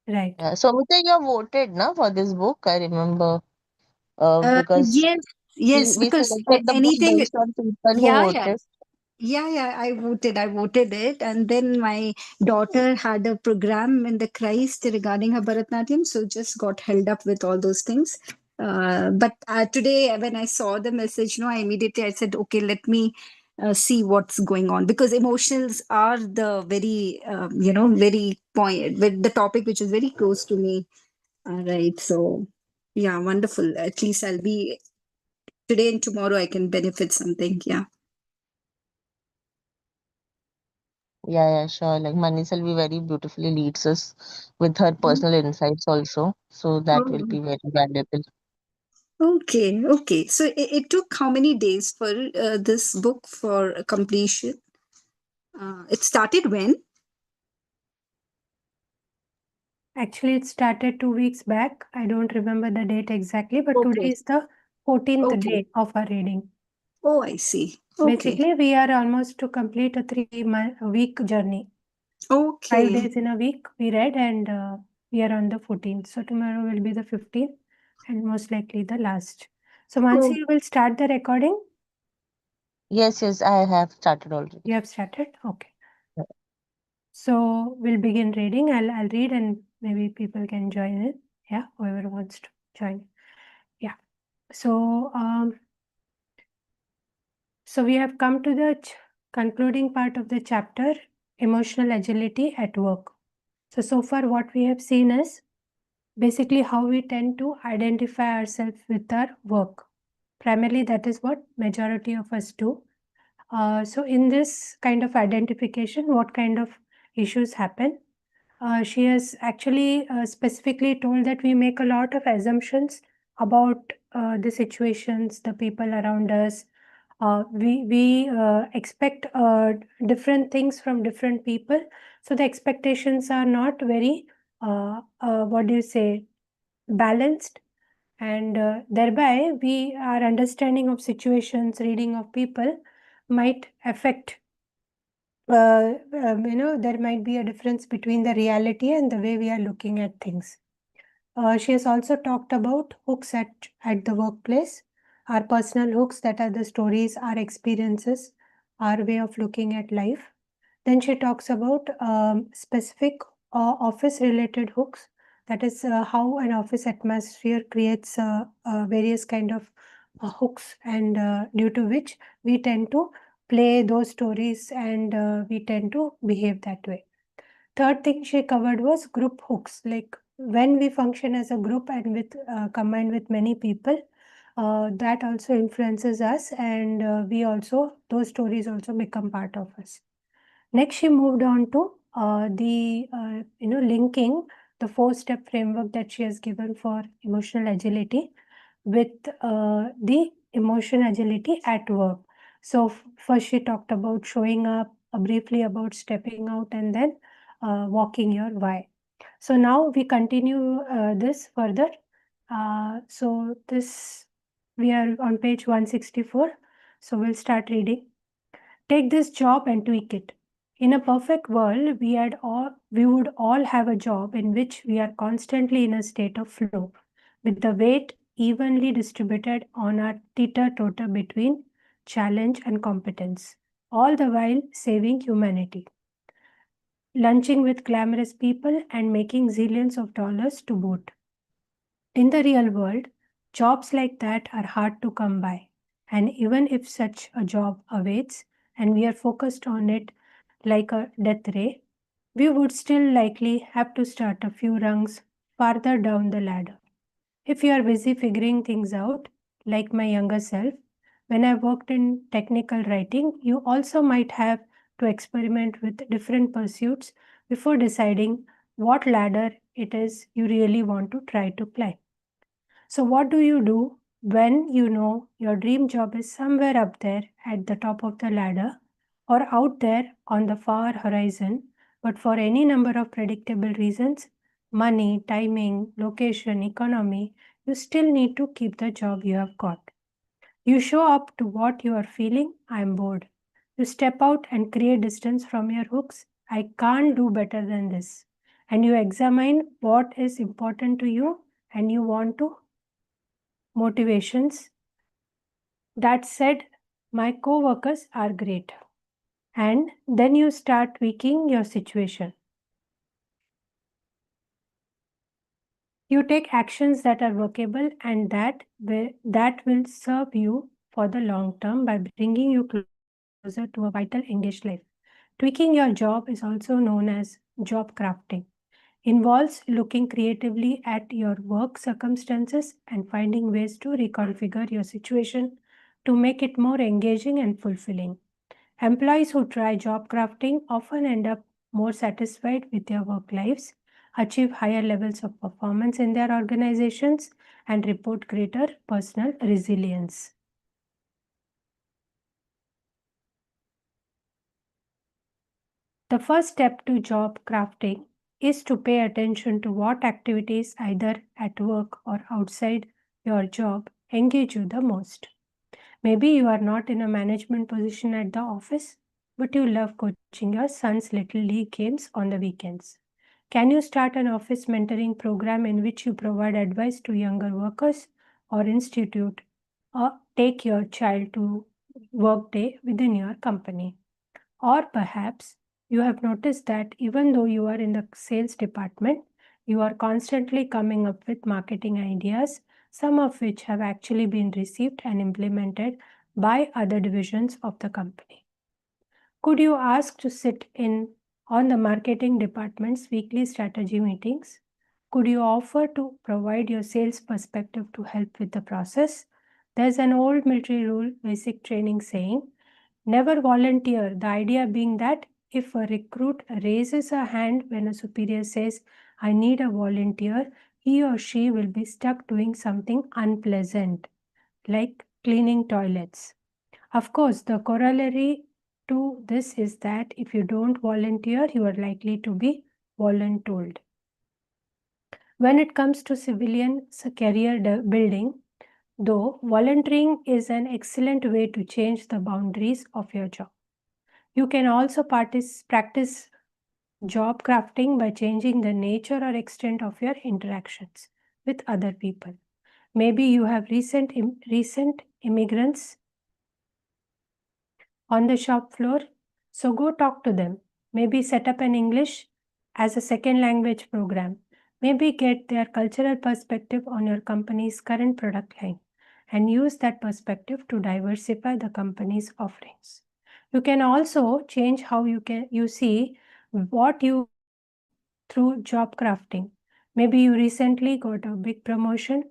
Right. So, Amita, you have voted na for this book. I remember because Yes, yes, we because selected the book anything, based on people who yeah, yeah. voted. Yeah, I voted it. And then my daughter had a program in the Christ regarding her Bharatnatyam, so just got held up with all those things. But today, when I saw the message, no, I immediately I said, okay, let me see what's going on, because emotions are the very, very point, with the topic which is very close to me. All right, so yeah, wonderful. At least I'll be today and tomorrow I can benefit something. Yeah. Yeah, yeah, sure. Like Manisal will very beautifully leads us with her personal insights also. So that will Oh. be very valuable. Okay, okay. So it took how many days for this book for completion? It started when? Actually, it started 2 weeks back. I don't remember the date exactly, but today Okay, is the 14th okay. day of our reading. Oh, I see. Okay, Basically, we are almost to complete a 3 month week journey. 5 days okay. in a week we read, and we are on the 14th. So tomorrow will be the 15th and most likely the last. So once Oh, you will start the recording, Yes, yes, I have started already. you have started. Okay. So we'll begin reading. I'll read and maybe people can join in. Yeah, whoever wants to join. Yeah. So we have come to the concluding part of the chapter, emotional agility at work. So far what we have seen is basically how we tend to identify ourselves with our work. Primarily, that is what majority of us do. So in this kind of identification, what kind of issues happen? She has actually specifically told that we make a lot of assumptions about the situations, the people around us. We expect different things from different people, so the expectations are not very what do you say, balanced, and thereby we our understanding of situations, reading of people might affect there might be a difference between the reality and the way we are looking at things. She has also talked about hooks at the workplace, our personal hooks, that are the stories, our experiences, our way of looking at life. Then she talks about specific office related hooks, that is how an office atmosphere creates various kind of hooks, and due to which we tend to play those stories, and we tend to behave that way. Third thing she covered was group hooks, like when we function as a group and with combined with many people, that also influences us, and we also, those stories also become part of us. Next, she moved on to the linking the four-step framework that she has given for emotional agility with the emotion agility at work. So first she talked about showing up, briefly about stepping out, and then walking your why. So now we continue this further. So this we are on page 164. So we'll start reading. Take this job and tweak it. In a perfect world, we would all have a job in which we are constantly in a state of flow, with the weight evenly distributed on our teeter totter between challenge and competence, all the while saving humanity, lunching with glamorous people, and making zillions of dollars to boot. In the real world, jobs like that are hard to come by. And even if such a job awaits and we are focused on it like a death ray, we would still likely have to start a few rungs farther down the ladder. If you are busy figuring things out, like my younger self, when I worked in technical writing, you also might have to experiment with different pursuits before deciding what ladder it is you really want to try to climb. So, what do you do when you know your dream job is somewhere up there at the top of the ladder or out there on the far horizon, but for any number of predictable reasons, money, timing, location, economy, you still need to keep the job you have got? You show up to what you are feeling, I'm bored. You step out and create distance from your hooks. I can't do better than this. and you examine what is important to you and you want to motivations. That said, my co-workers are great. And then you start tweaking your situation. You take actions that are workable and that will serve you for the long term by bringing you closer to a vital, engaged life. Tweaking your job is also known as job crafting. Involves looking creatively at your work circumstances and finding ways to reconfigure your situation to make it more engaging and fulfilling. Employees who try job crafting often end up more satisfied with their work lives, achieve higher levels of performance in their organizations, and report greater personal resilience. The first step to job crafting is to pay attention to what activities, either at work or outside your job, engage you the most. Maybe you are not in a management position at the office, but you love coaching your son's little league games on the weekends. Can you start an office mentoring program in which you provide advice to younger workers or institute or take your child to work day within your company? Or perhaps you have noticed that even though you are in the sales department, you are constantly coming up with marketing ideas, some of which have actually been received and implemented by other divisions of the company. Could you ask to sit in on the marketing department's weekly strategy meetings? Could you offer to provide your sales perspective to help with the process? There's an old military rule basic training saying, never volunteer. The idea being that if a recruit raises a hand when a superior says, I need a volunteer, he or she will be stuck doing something unpleasant, like cleaning toilets. Of course, the corollary to this is that if you don't volunteer, you are likely to be voluntold. When it comes to civilian career building, though, volunteering is an excellent way to change the boundaries of your job. You can also practice job crafting by changing the nature or extent of your interactions with other people. Maybe you have recent immigrants on the shop floor, so go talk to them. Maybe set up an English as a second language program. Maybe get their cultural perspective on your company's current product line and use that perspective to diversify the company's offerings. You can also change how you see what you through job crafting. Maybe you recently got a big promotion,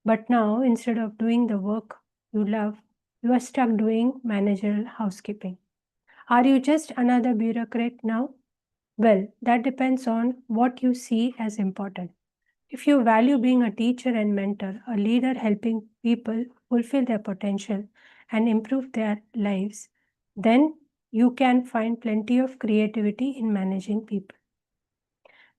but now instead of doing the work you love, you are stuck doing managerial housekeeping. Are you just another bureaucrat now? Well, that depends on what you see as important. If you value being a teacher and mentor, a leader helping people fulfill their potential and improve their lives, then you can find plenty of creativity in managing people.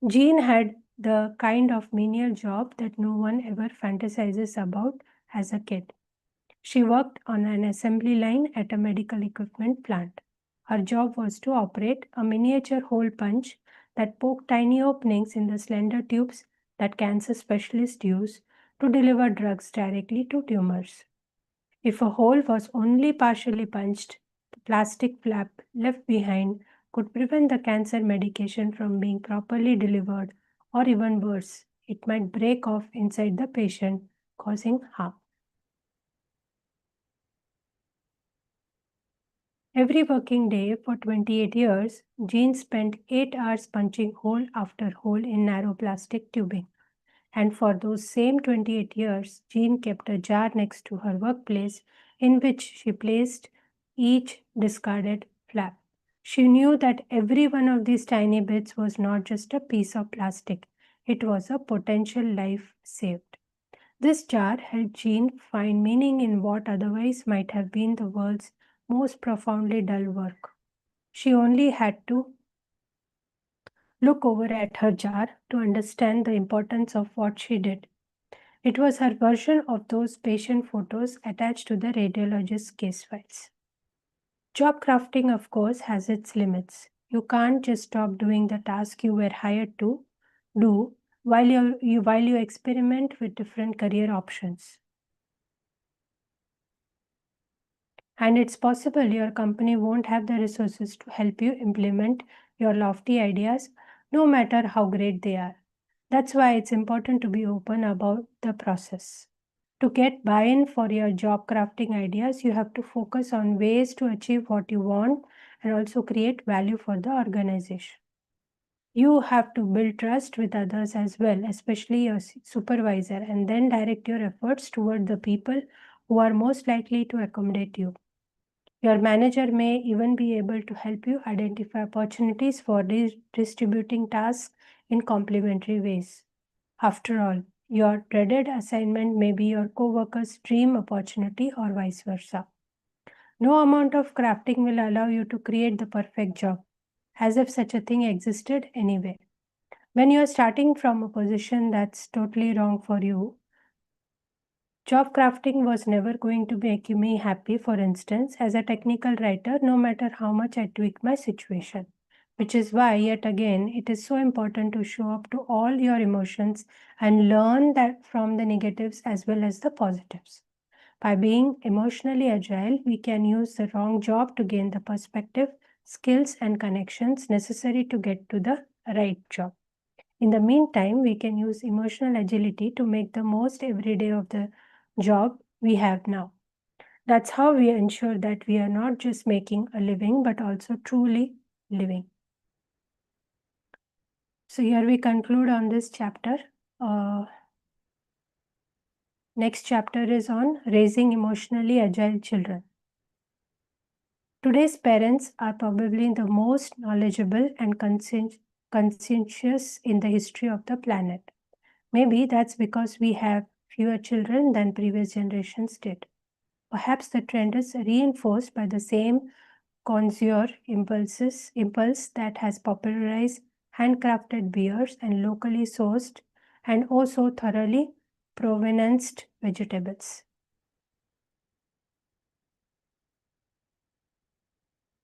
Jean had the kind of menial job that no one ever fantasizes about as a kid. She worked on an assembly line at a medical equipment plant. Her job was to operate a miniature hole punch that poked tiny openings in the slender tubes that cancer specialists use to deliver drugs directly to tumors. If a hole was only partially punched, the plastic flap left behind could prevent the cancer medication from being properly delivered, or even worse, it might break off inside the patient, causing harm. Every working day for 28 years, Jean spent 8 hours punching hole after hole in narrow plastic tubing. And for those same 28 years, Jean kept a jar next to her workplace in which she placed each discarded flap. She knew that every one of these tiny bits was not just a piece of plastic, it was a potential life saved. This jar helped Jean find meaning in what otherwise might have been the world's most profoundly dull work. She only had to look over at her jar to understand the importance of what she did. It was her version of those patient photos attached to the radiologist's case files. Job crafting, of course, has its limits. You can't just stop doing the task you were hired to do while you experiment with different career options. And it's possible your company won't have the resources to help you implement your lofty ideas, no matter how great they are. That's why it's important to be open about the process. To get buy in for your job crafting ideas, you have to focus on ways to achieve what you want and also create value for the organization. You have to build trust with others as well, especially your supervisor, and then direct your efforts toward the people who are most likely to accommodate you. Your manager may even be able to help you identify opportunities for distributing tasks in complementary ways. After all, your dreaded assignment may be your coworker's dream opportunity or vice versa. No amount of crafting will allow you to create the perfect job, as if such a thing existed anyway. When you are starting from a position that's totally wrong for you, job crafting was never going to make me happy, for instance, as a technical writer, no matter how much I tweak my situation. Which is why, yet again, it is so important to show up to all your emotions and learn that from the negatives as well as the positives. By being emotionally agile, we can use the wrong job to gain the perspective, skills, and connections necessary to get to the right job. In the meantime, we can use emotional agility to make the most every day of the job we have now. That's how we ensure that we are not just making a living, but also truly living. So here we conclude on this chapter. Next chapter is on raising emotionally agile children. Today's parents are probably the most knowledgeable and conscientious in the history of the planet. Maybe that's because we have fewer children than previous generations did. Perhaps the trend is reinforced by the same connoisseur impulse that has popularized handcrafted beers and locally sourced and also thoroughly provenanced vegetables.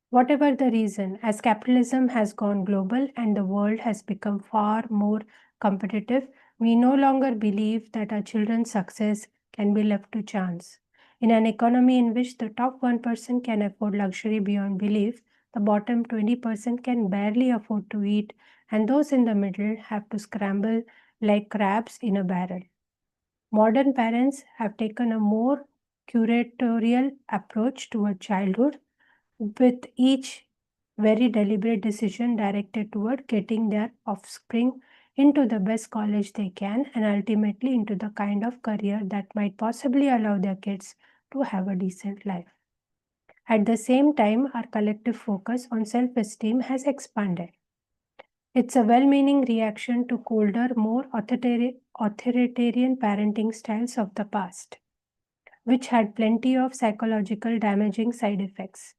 Whatever the reason, as capitalism has gone global and the world has become far more competitive, we no longer believe that our children's success can be left to chance. In an economy in which the top 1% can afford luxury beyond belief, the bottom 20% can barely afford to eat, and those in the middle have to scramble like crabs in a barrel. Modern parents have taken a more curatorial approach toward childhood, with each very deliberate decision directed toward getting their offspring into the best college they can and ultimately into the kind of career that might possibly allow their kids to have a decent life. At the same time, our collective focus on self esteem has expanded. It's a well meaning reaction to colder, more authoritarian parenting styles of the past, which had plenty of psychological damaging side effects.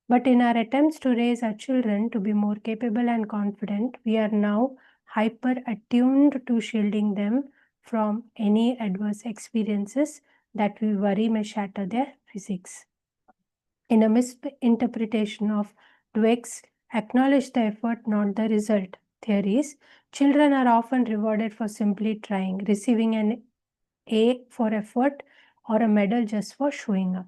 But in our attempts to raise our children to be more capable and confident, we are now hyper attuned to shielding them from any adverse experiences that we worry may shatter their physics. In a misinterpretation of Dweck's acknowledge the effort, not the result theories, children are often rewarded for simply trying, receiving an A for effort or a medal just for showing up.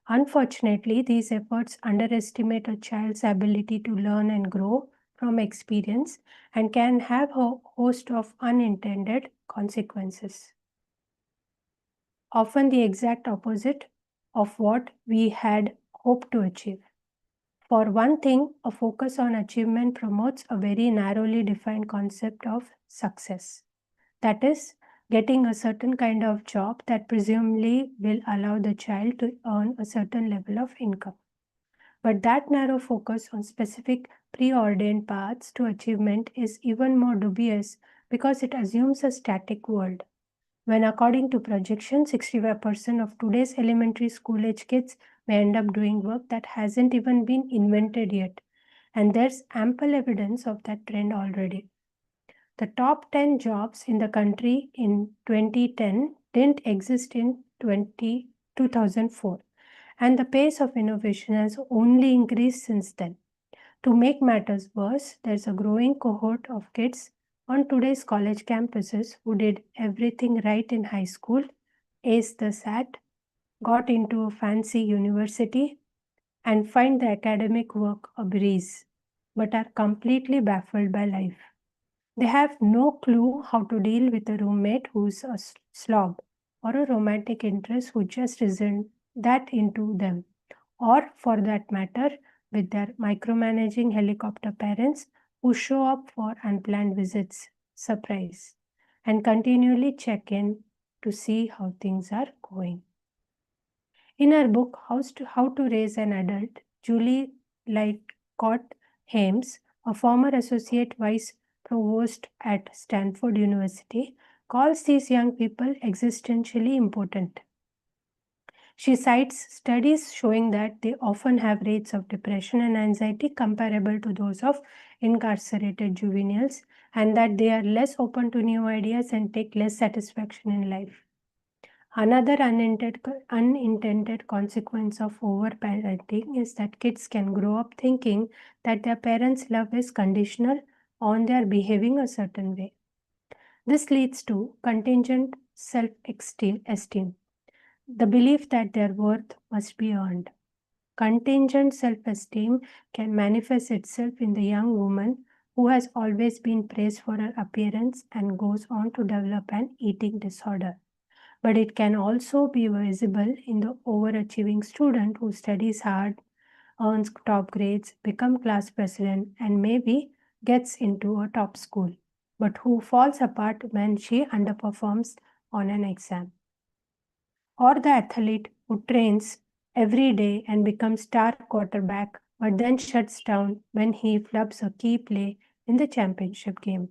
Unfortunately, these efforts underestimate a child's ability to learn and grow from experience and can have a host of unintended consequences. Often the exact opposite of what we had hoped to achieve. For one thing, a focus on achievement promotes a very narrowly defined concept of success. That is, getting a certain kind of job that presumably will allow the child to earn a certain level of income. But that narrow focus on specific preordained paths to achievement is even more dubious because it assumes a static world. When, according to projections, 65% of today's elementary school age kids may end up doing work that hasn't even been invented yet. And there's ample evidence of that trend already. The top 10 jobs in the country in 2010 didn't exist in 2004, and the pace of innovation has only increased since then. To make matters worse, there's a growing cohort of kids on today's college campuses who did everything right in high school, aced the SAT, got into a fancy university, and find the academic work a breeze, but are completely baffled by life. They have no clue how to deal with a roommate who's a slob, or a romantic interest who just isn't that into them, or for that matter, with their micromanaging helicopter parents who show up for unplanned visits, surprise, and continually check in to see how things are going. In her book, How to Raise an Adult, Julie Lightcott Hames, a former associate vice provost at Stanford University, calls these young people existentially important. She cites studies showing that they often have rates of depression and anxiety comparable to those of incarcerated juveniles, and that they are less open to new ideas and take less satisfaction in life. Another unintended consequence of overparenting is that kids can grow up thinking that their parents' love is conditional on their behaving a certain way. This leads to contingent self esteem, the belief that their worth must be earned. Contingent self esteem can manifest itself in the young woman who has always been praised for her appearance and goes on to develop an eating disorder. But it can also be visible in the overachieving student who studies hard, earns top grades, becomes class president, and maybe gets into a top school, but who falls apart when she underperforms on an exam. Or the athlete who trains every day and becomes star quarterback, but then shuts down when he flubs a key play in the championship game.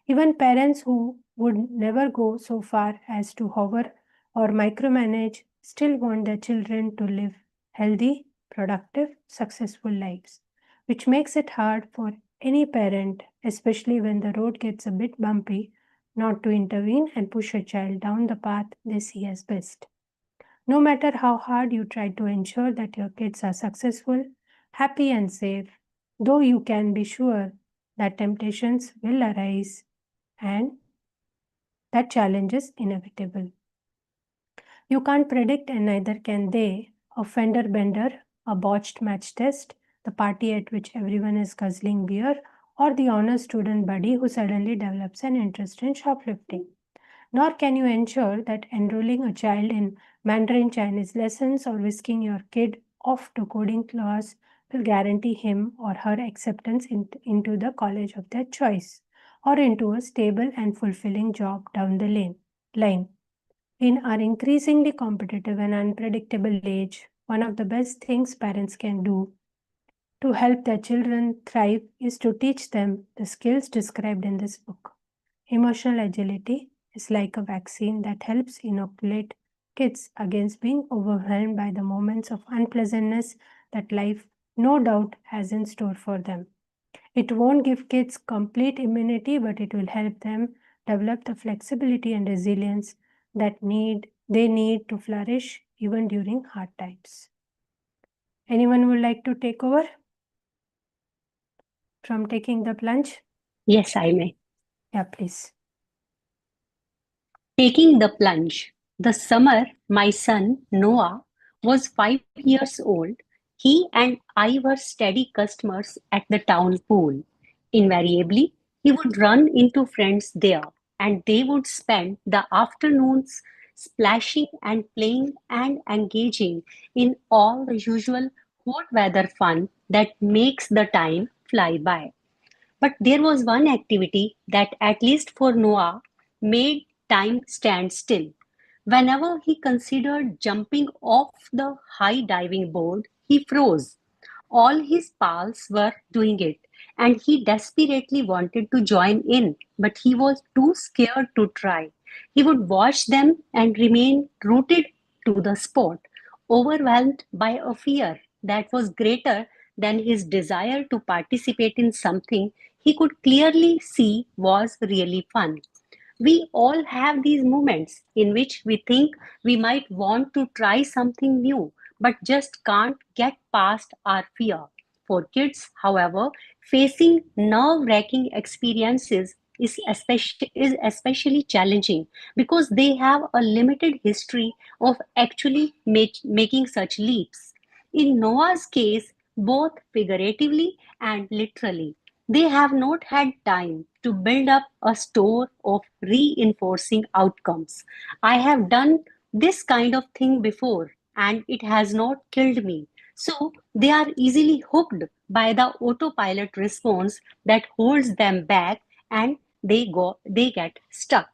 Even parents who would never go so far as to hover or micromanage still want their children to live healthy, productive, successful lives, which makes it hard for any parent, especially when the road gets a bit bumpy, not to intervene and push a child down the path they see as best. No matter how hard you try to ensure that your kids are successful, happy, and safe, though you can be sure that temptations will arise and that challenge is inevitable. You can't predict, and neither can they, a fender bender, a botched match test, the party at which everyone is guzzling beer, or the honor student buddy who suddenly develops an interest in shoplifting. Nor can you ensure that enrolling a child in Mandarin Chinese lessons or whisking your kid off to coding class will guarantee him or her acceptance into the college of their choice or into a stable and fulfilling job down the line. In our increasingly competitive and unpredictable age, one of the best things parents can do to help their children thrive is to teach them the skills described in this book. Emotional agility is like a vaccine that helps inoculate kids against being overwhelmed by the moments of unpleasantness that life no doubt has in store for them. It won't give kids complete immunity, but it will help them develop the flexibility and resilience that they need to flourish even during hard times. Anyone would like to take over from taking the plunge? Yes, I may. Yeah, please. Taking the plunge. The summer my son Noah was 5 years old, he and I were steady customers at the town pool. Invariably, he would run into friends there, and they would spend the afternoons splashing and playing and engaging in all the usual hot weather fun that makes the time fly by. But there was one activity that, at least for Noah, made time stand still. Whenever he considered jumping off the high diving board, he froze. All his pals were doing it, and he desperately wanted to join in, but he was too scared to try. He would watch them and remain rooted to the spot, overwhelmed by a fear that was greater than his desire to participate in something he could clearly see was really fun. We all have these moments in which we think we might want to try something new, but just can't get past our fear. For kids, however, facing nerve wracking experiences is especially challenging because they have a limited history of actually making such leaps. In Noah's case, both figuratively and literally, they have not had time to build up a store of reinforcing outcomes. I have done this kind of thing before and it has not killed me. So they are easily hooked by the autopilot response that holds them back and they get stuck.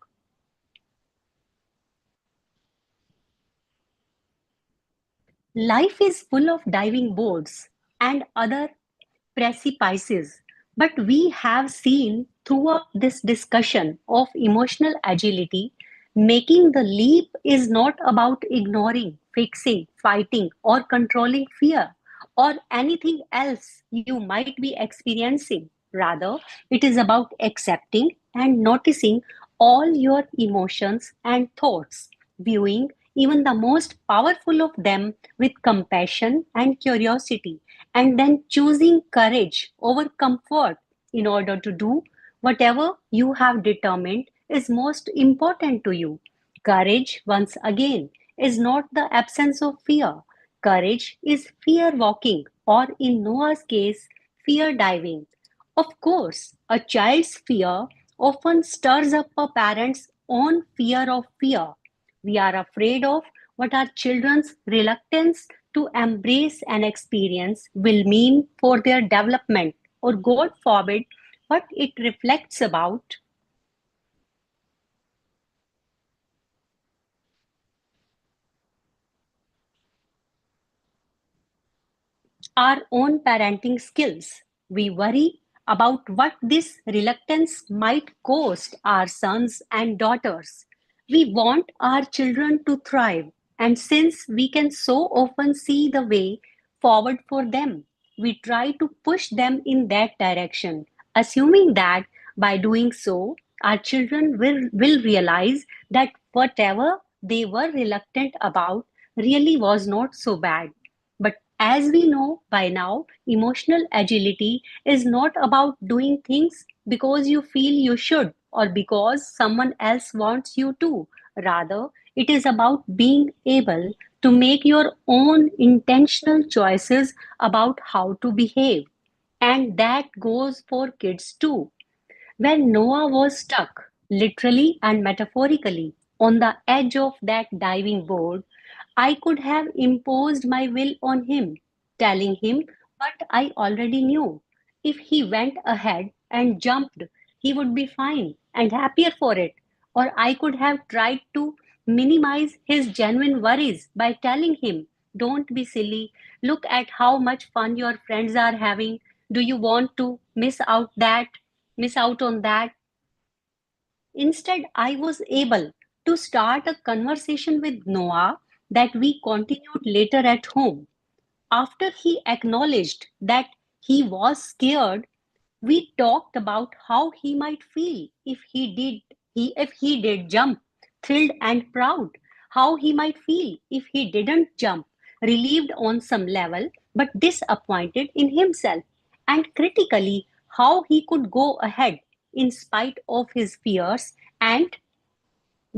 Life is full of diving boards and other precipices, but we have seen throughout this discussion of emotional agility, making the leap is not about ignoring, fixing, fighting, or controlling fear or anything else you might be experiencing. Rather, it is about accepting and noticing all your emotions and thoughts, viewing even the most powerful of them with compassion and curiosity, and then choosing courage over comfort in order to do whatever you have determined is most important to you. Courage, once again, is not the absence of fear. Courage is fear walking, or in Noah's case, fear diving. Of course, a child's fear often stirs up a parent's own fear of fear. We are afraid of what our children's reluctance to embrace an experience will mean for their development, or God forbid, what it reflects about our own parenting skills. We worry about what this reluctance might cost our sons and daughters. We want our children to thrive, and since we can so often see the way forward for them, we try to push them in that direction, assuming that by doing so, our children will realize that whatever they were reluctant about really was not so bad. But as we know by now, emotional agility is not about doing things because you feel you should or because someone else wants you to. Rather, it is about being able to make your own intentional choices about how to behave. And that goes for kids too. When Noah was stuck, literally and metaphorically, on the edge of that diving board, I could have imposed my will on him, telling him what I already knew. If he went ahead and jumped, he would be fine and happier for it. Or I could have tried to minimize his genuine worries by telling him, "Don't be silly. Look at how much fun your friends are having. Do you want to miss out on that?" Instead, I was able to start a conversation with Noah that we continued later at home. After he acknowledged that he was scared, we talked about how he might feel if he did jump, thrilled and proud, how he might feel if he didn't jump, relieved on some level but disappointed in himself, and critically how he could go ahead in spite of his fears and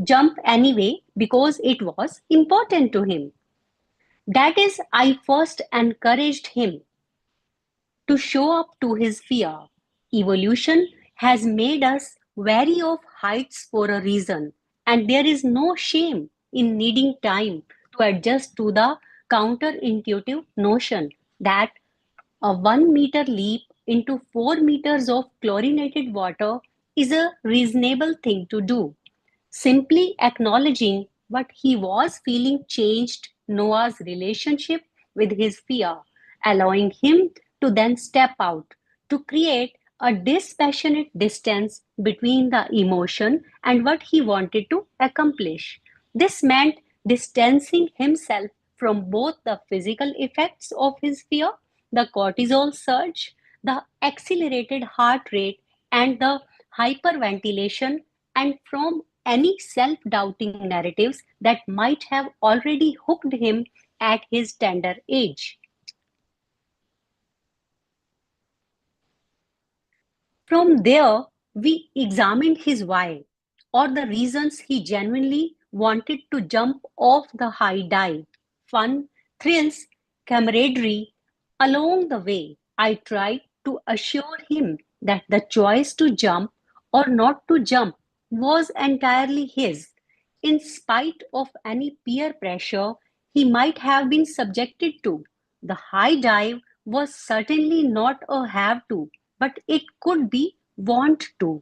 jump anyway because it was important to him. That is, I first encouraged him to show up to his fear. Evolution has made us wary of heights for a reason, and there is no shame in needing time to adjust to the counterintuitive notion that a 1 meter leap into 4 meters of chlorinated water is a reasonable thing to do. Simply acknowledging what he was feeling changed Noah's relationship with his fear, allowing him to then step out to create a dispassionate distance between the emotion and what he wanted to accomplish. This meant distancing himself from both the physical effects of his fear, the cortisol surge, the accelerated heart rate, and the hyperventilation, and from any self doubting narratives that might have already hooked him at his tender age. From there, We examined his why, or the reasons he genuinely wanted to jump off the high dive. Fun, thrills, camaraderie. Along the way, I tried to assure him that the choice to jump or not to jump was entirely his, in spite of any peer pressure he might have been subjected to. The high dive was certainly not a have to, but it could be want to.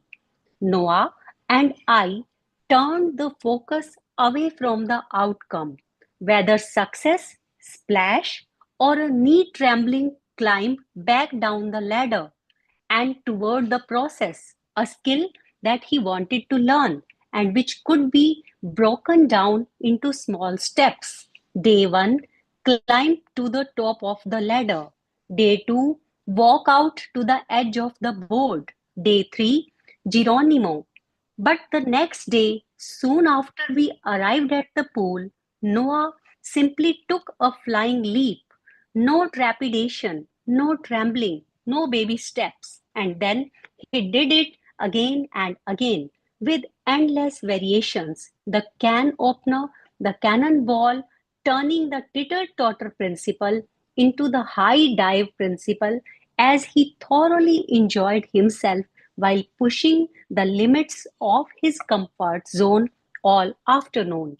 Noah and I turned the focus away from the outcome, whether success, splash, or a knee trembling climb back down the ladder, and toward the process, a skill that he wanted to learn and which could be broken down into small steps. Day 1, climb to the top of the ladder. Day 2, walk out to the edge of the board. Day 3, Geronimo. But the next day, soon after we arrived at the pool, Noah simply took a flying leap. No trepidation, no trembling, no baby steps. And then he did it again and again with endless variations. The can opener, the cannonball, turning the titter totter principle into the high dive principle as he thoroughly enjoyed himself while pushing the limits of his comfort zone all afternoon.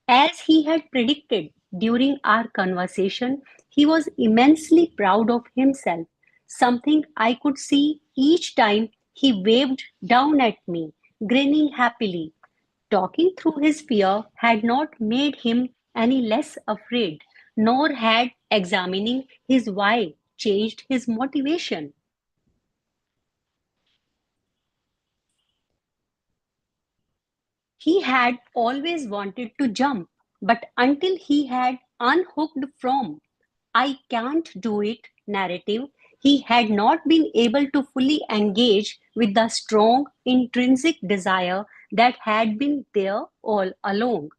As he had predicted during our conversation, he was immensely proud of himself, something I could see each time he waved down at me, grinning happily. Talking through his fear had not made him any less afraid, nor had examining his why changed his motivation. He had always wanted to jump, but until he had unhooked from "I can't do it" narrative, he had not been able to fully engage with the strong intrinsic desire that had been there all along.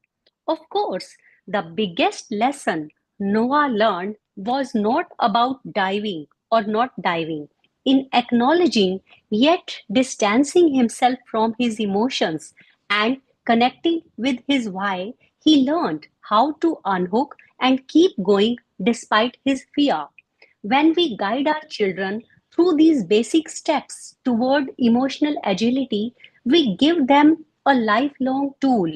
Of course, the biggest lesson Noah learned was not about diving or not diving. In acknowledging yet distancing himself from his emotions and connecting with his why, he learned how to unhook and keep going despite his fear. When we guide our children through these basic steps toward emotional agility, we give them a lifelong tool.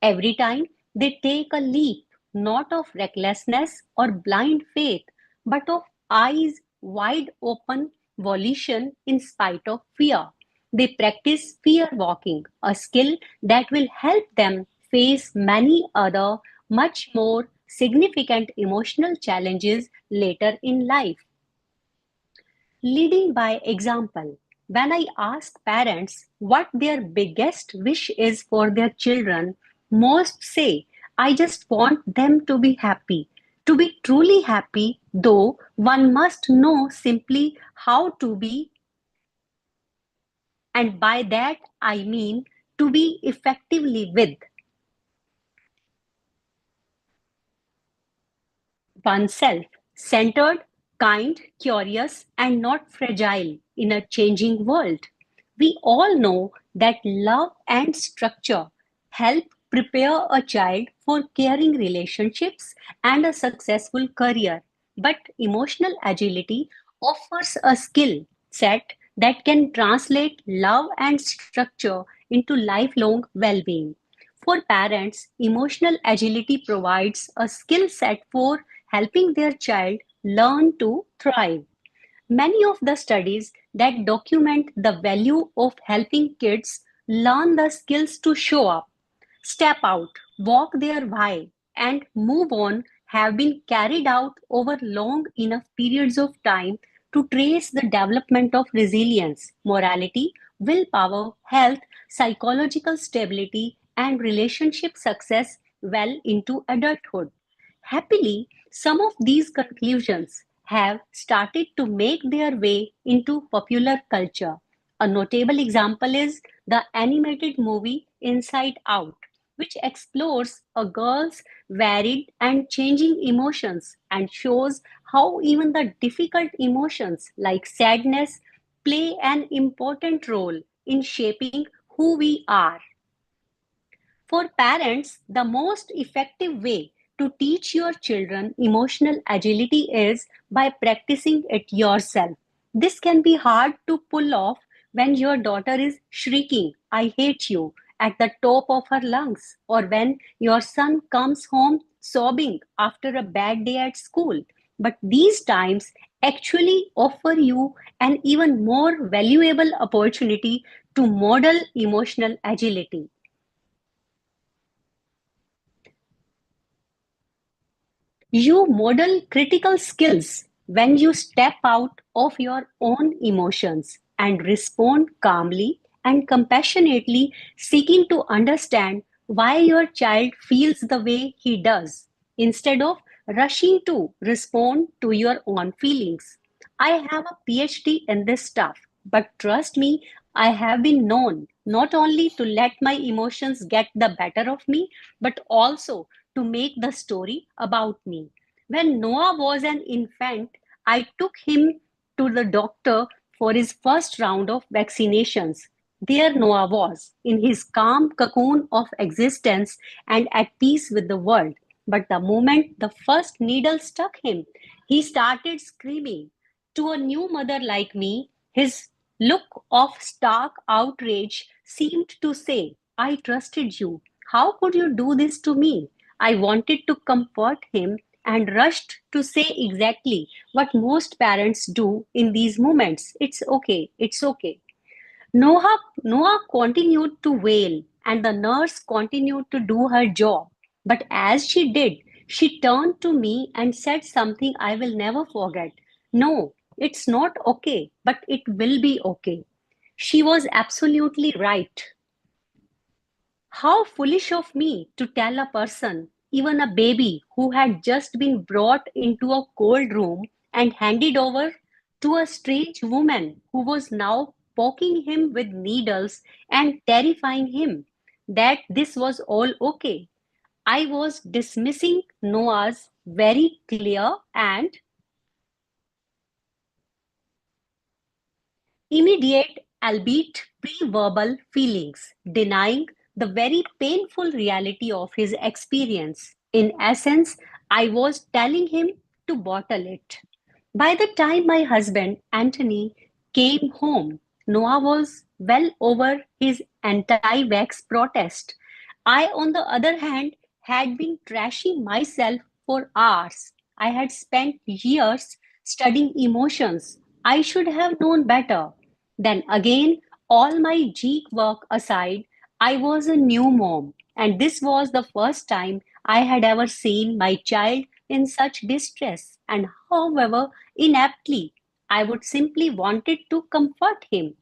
Every time they take a leap, not of recklessness or blind faith, but of eyes wide open volition in spite of fear. They practice fear walking, a skill that will help them face many other, much more significant emotional challenges later in life. Leading by example. When I ask parents what their biggest wish is for their children, most say, "I just want them to be happy." To be truly happy, though, one must know simply how to be, and by that I mean to be effectively with oneself, centered, kind, curious, and not fragile in a changing world. We all know that love and structure help prepare a child for caring relationships and a successful career. But emotional agility offers a skill set that can translate love and structure into lifelong well being. For parents, emotional agility provides a skill set for helping their child learn to thrive. Many of the studies that document the value of helping kids learn the skills to show up, step out, walk their why, and move on have been carried out over long enough periods of time to trace the development of resilience, morality, willpower, health, psychological stability, and relationship success well into adulthood. Happily, some of these conclusions have started to make their way into popular culture. A notable example is the animated movie Inside Out, which explores a girl's varied and changing emotions and shows how even the difficult emotions like sadness play an important role in shaping who we are. For parents, the most effective way to teach your children emotional agility is by practicing it yourself. This can be hard to pull off when your daughter is shrieking, I hate you, at the top of her lungs, or when your son comes home sobbing after a bad day at school. But these times actually offer you an even more valuable opportunity to model emotional agility. You model critical skills when you step out of your own emotions and respond calmly and compassionately, seeking to understand why your child feels the way he does, instead of rushing to respond to your own feelings. I have a PhD in this stuff, but trust me, I have been known not only to let my emotions get the better of me, but also to make the story about me. When Noah was an infant, I took him to the doctor for his first round of vaccinations. There Noah was, in his calm cocoon of existence and at peace with the world. But the moment the first needle struck him, he started screaming. To a new mother like me, his look of stark outrage seemed to say, I trusted you. How could you do this to me? I wanted to comfort him and rushed to say exactly what most parents do in these moments. It's okay, it's okay. Noah continued to wail, and the nurse continued to do her job. But as she did, she turned to me and said something I will never forget. No, it's not okay, but it will be okay. She was absolutely right. How foolish of me to tell a person, even a baby who had just been brought into a cold room and handed over to a strange woman who was now poking him with needles and terrifying him, that this was all okay. I was dismissing Noah's very clear and immediate, albeit pre-verbal feelings, denying the very painful reality of his experience. In essence, I was telling him to bottle it. By the time my husband, Anthony, came home, Noah was well over his anti vax protest. I, on the other hand, had been trashing myself for hours. I had spent years studying emotions. I should have known better. Then again, all my geek work aside, I was a new mom, and this was the first time I had ever seen my child in such distress. And however ineptly, I would simply wanted to comfort him.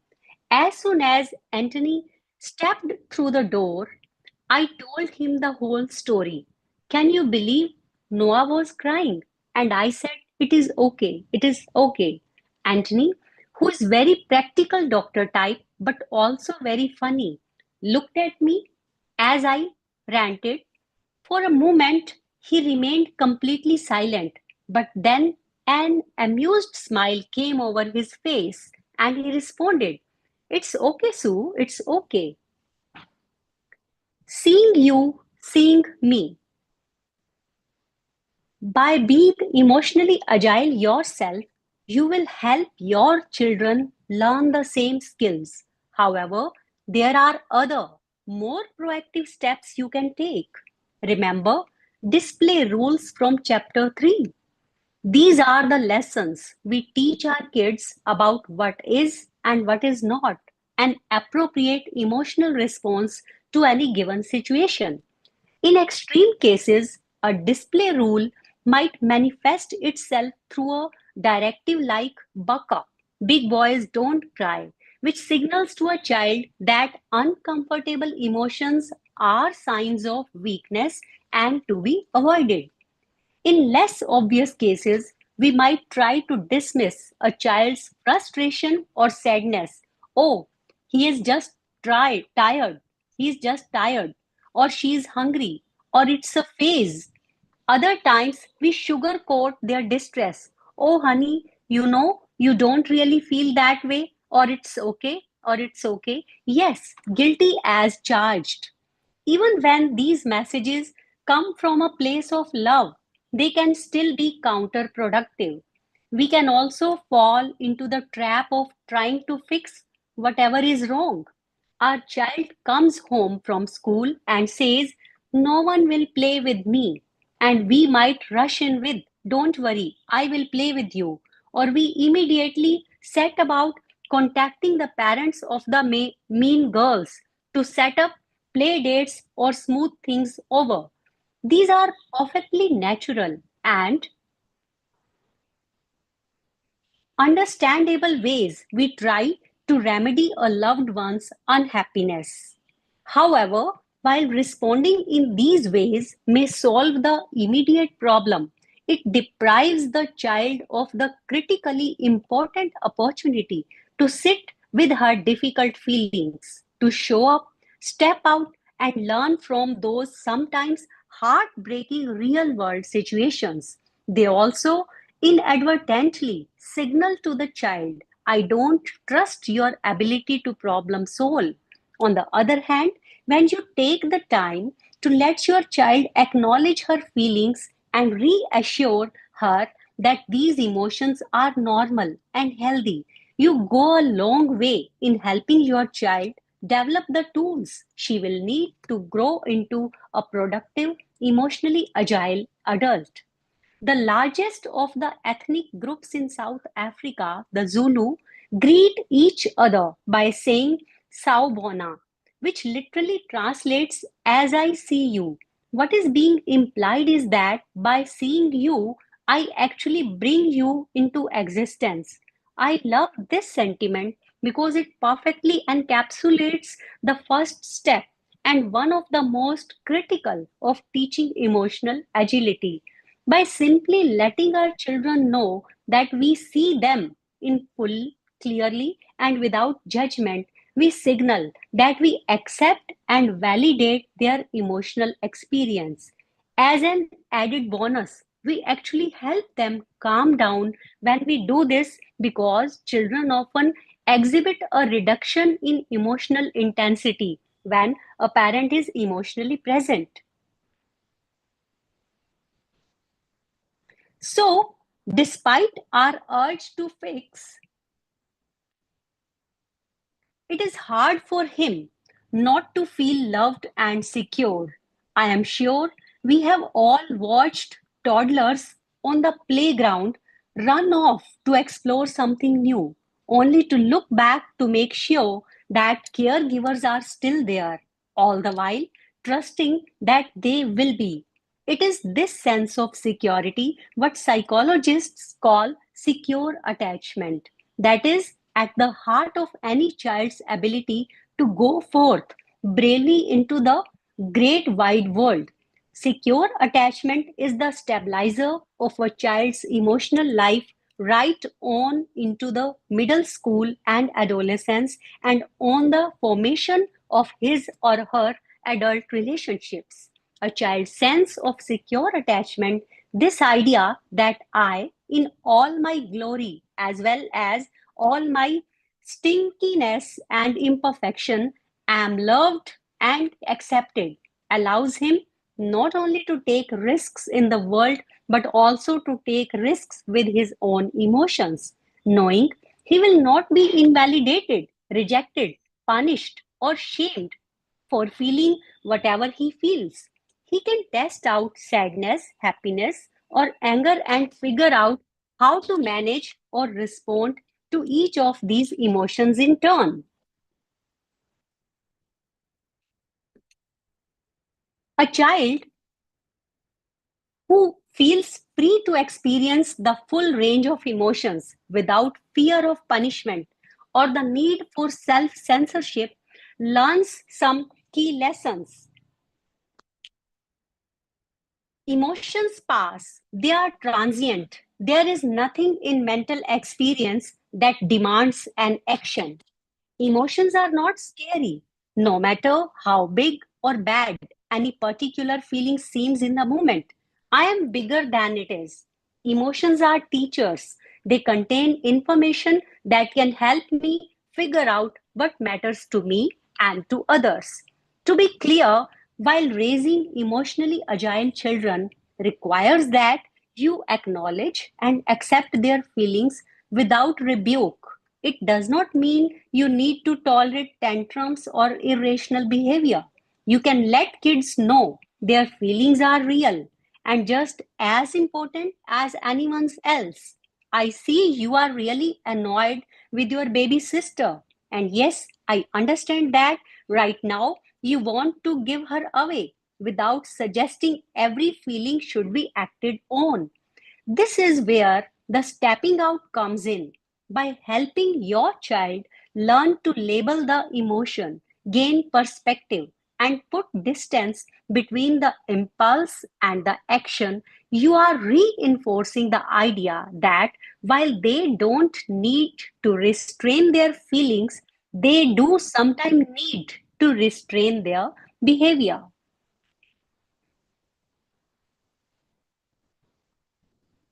As soon as Anthony stepped through the door, I told him the whole story. Can you believe Noah was crying? And I said, it is okay, it is okay. Anthony, who is very practical doctor type but also very funny, looked at me as I ranted. For a moment, he remained completely silent, but then an amused smile came over his face and he responded, it's okay, Sue, it's okay. Seeing you, seeing me. By being emotionally agile yourself, you will help your children learn the same skills. However, there are other, more proactive steps you can take. Remember, display rules from chapter 3. These are the lessons we teach our kids about what is and what is not an appropriate emotional response to any given situation. In extreme cases, a display rule might manifest itself through a directive like buck up, big boys don't cry, which signals to a child that uncomfortable emotions are signs of weakness and to be avoided. In less obvious cases, we might try to dismiss a child's frustration or sadness. Oh, he is just tired. He's just tired. Or she's hungry. Or it's a phase. Other times, we sugarcoat their distress. Oh, honey, you know, you don't really feel that way. Or it's okay. or it's okay. Yes, guilty as charged. Even when these messages come from a place of love, they can still be counterproductive. We can also fall into the trap of trying to fix whatever is wrong. Our child comes home from school and says, "No one will play with me." And we might rush in with, "Don't worry, I will play with you." Or we immediately set about contacting the parents of the mean girls to set up play dates or smooth things over. These are perfectly natural and understandable ways we try to remedy a loved one's unhappiness. However, while responding in these ways may solve the immediate problem, it deprives the child of the critically important opportunity to sit with her difficult feelings, to show up, step out, and learn from those sometimes heartbreaking real world situations. They also inadvertently signal to the child, "I don't trust your ability to problem solve." On the other hand, when you take the time to let your child acknowledge her feelings and reassure her that these emotions are normal and healthy, you go a long way in helping your child develop the tools she will need to grow into a productive, emotionally agile adult. The largest of the ethnic groups in South Africa, the Zulu, greet each other by saying "Sawubona," which literally translates as "I see you." What is being implied is that by seeing you, I actually bring you into existence. I love this sentiment because it perfectly encapsulates the first step and one of the most critical of teaching emotional agility. By simply letting our children know that we see them in full, clearly, and without judgment, we signal that we accept and validate their emotional experience. As an added bonus, we actually help them calm down when we do this, because children often exhibit a reduction in emotional intensity when a parent is emotionally present. So, despite our urge to fix, it is hard for him not to feel loved and secure. I am sure we have all watched toddlers on the playground run off to explore something new, only to look back to make sure that caregivers are still there, all the while trusting that they will be. It is this sense of security, what psychologists call secure attachment, that is at the heart of any child's ability to go forth bravely into the great wide world. Secure attachment is the stabilizer of a child's emotional life right on into the middle school and adolescence and on the formation of his or her adult relationships. A child's sense of secure attachment, this idea that I, in all my glory as well as all my stinkiness and imperfection, am loved and accepted, allows him not only to take risks in the world but also to take risks with his own emotions, knowing he will not be invalidated, rejected, punished, or shamed for feeling whatever he feels. He can test out sadness, happiness, or anger and figure out how to manage or respond to each of these emotions in turn. A child who feels free to experience the full range of emotions without fear of punishment or the need for self censorship learns some key lessons. Emotions pass, they are transient. There is nothing in mental experience that demands an action. Emotions are not scary, no matter how big or bad any particular feeling seems in the moment. I am bigger than it is. Emotions are teachers. They contain information that can help me figure out what matters to me and to others. To be clear, while raising emotionally agile children requires that you acknowledge and accept their feelings without rebuke, it does not mean you need to tolerate tantrums or irrational behavior. You can let kids know their feelings are real and just as important as anyone's else. I see you are really annoyed with your baby sister. And yes, I understand that right now you want to give her away without suggesting every feeling should be acted on. This is where the stepping out comes in. By helping your child learn to label the emotion, gain perspective, and put distance between the impulse and the action, you are reinforcing the idea that while they don't need to restrain their feelings, they do sometimes need to restrain their behavior.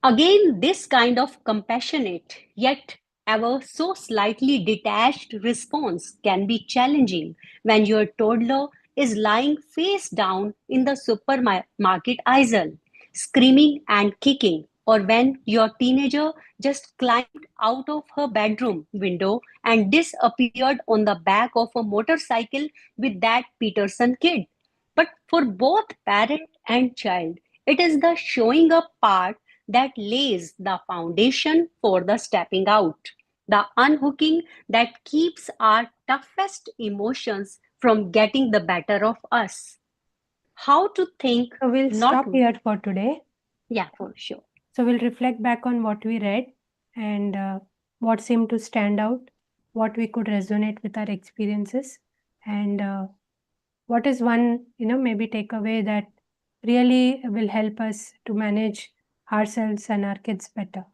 Again, this kind of compassionate, yet ever so slightly detached response can be challenging when your toddler is lying face down in the supermarket aisle, screaming and kicking, or when your teenager just climbed out of her bedroom window and disappeared on the back of a motorcycle with that Peterson kid. But for both parent and child, it is the showing up part that lays the foundation for the stepping out, the unhooking that keeps our toughest emotions from getting the better of us. How to think, So we'll not, stop here for today. yeah, for sure. So we'll reflect back on what we read and what seemed to stand out, what we could resonate with our experiences, and what is one, maybe takeaway that really will help us to manage ourselves and our kids better.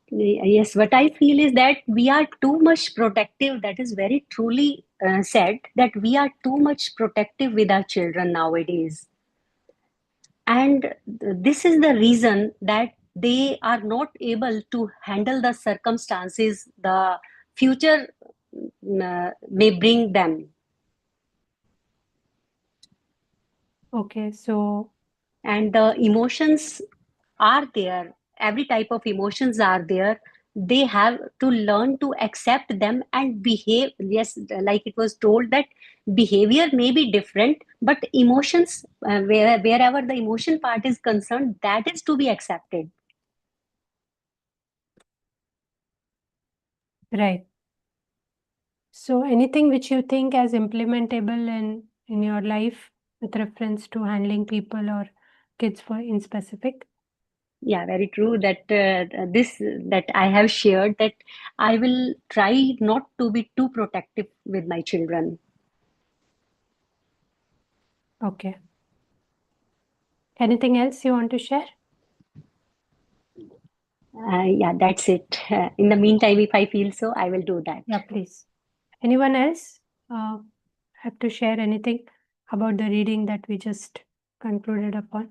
Yes, what I feel is that we are too much protective. That is very truly said that we are too much protective with our children nowadays. And this is the reason that they are not able to handle the circumstances the future may bring them. Okay, so And the emotions are there, every type of emotions are there. They have to learn to accept them and behave. Yes, like it was told that behavior may be different, but emotions, wherever the emotion part is concerned, that is to be accepted. right. So anything which you think as implementable in your life with reference to handling people or kids for in specific? Yeah, very true that this that I have shared, that I will try not to be too protective with my children. Okay. Anything else you want to share? Yeah, that's it. In the meantime, if I feel so, I will do that. Yeah, please. Anyone else have to share anything about the reading that we just concluded upon?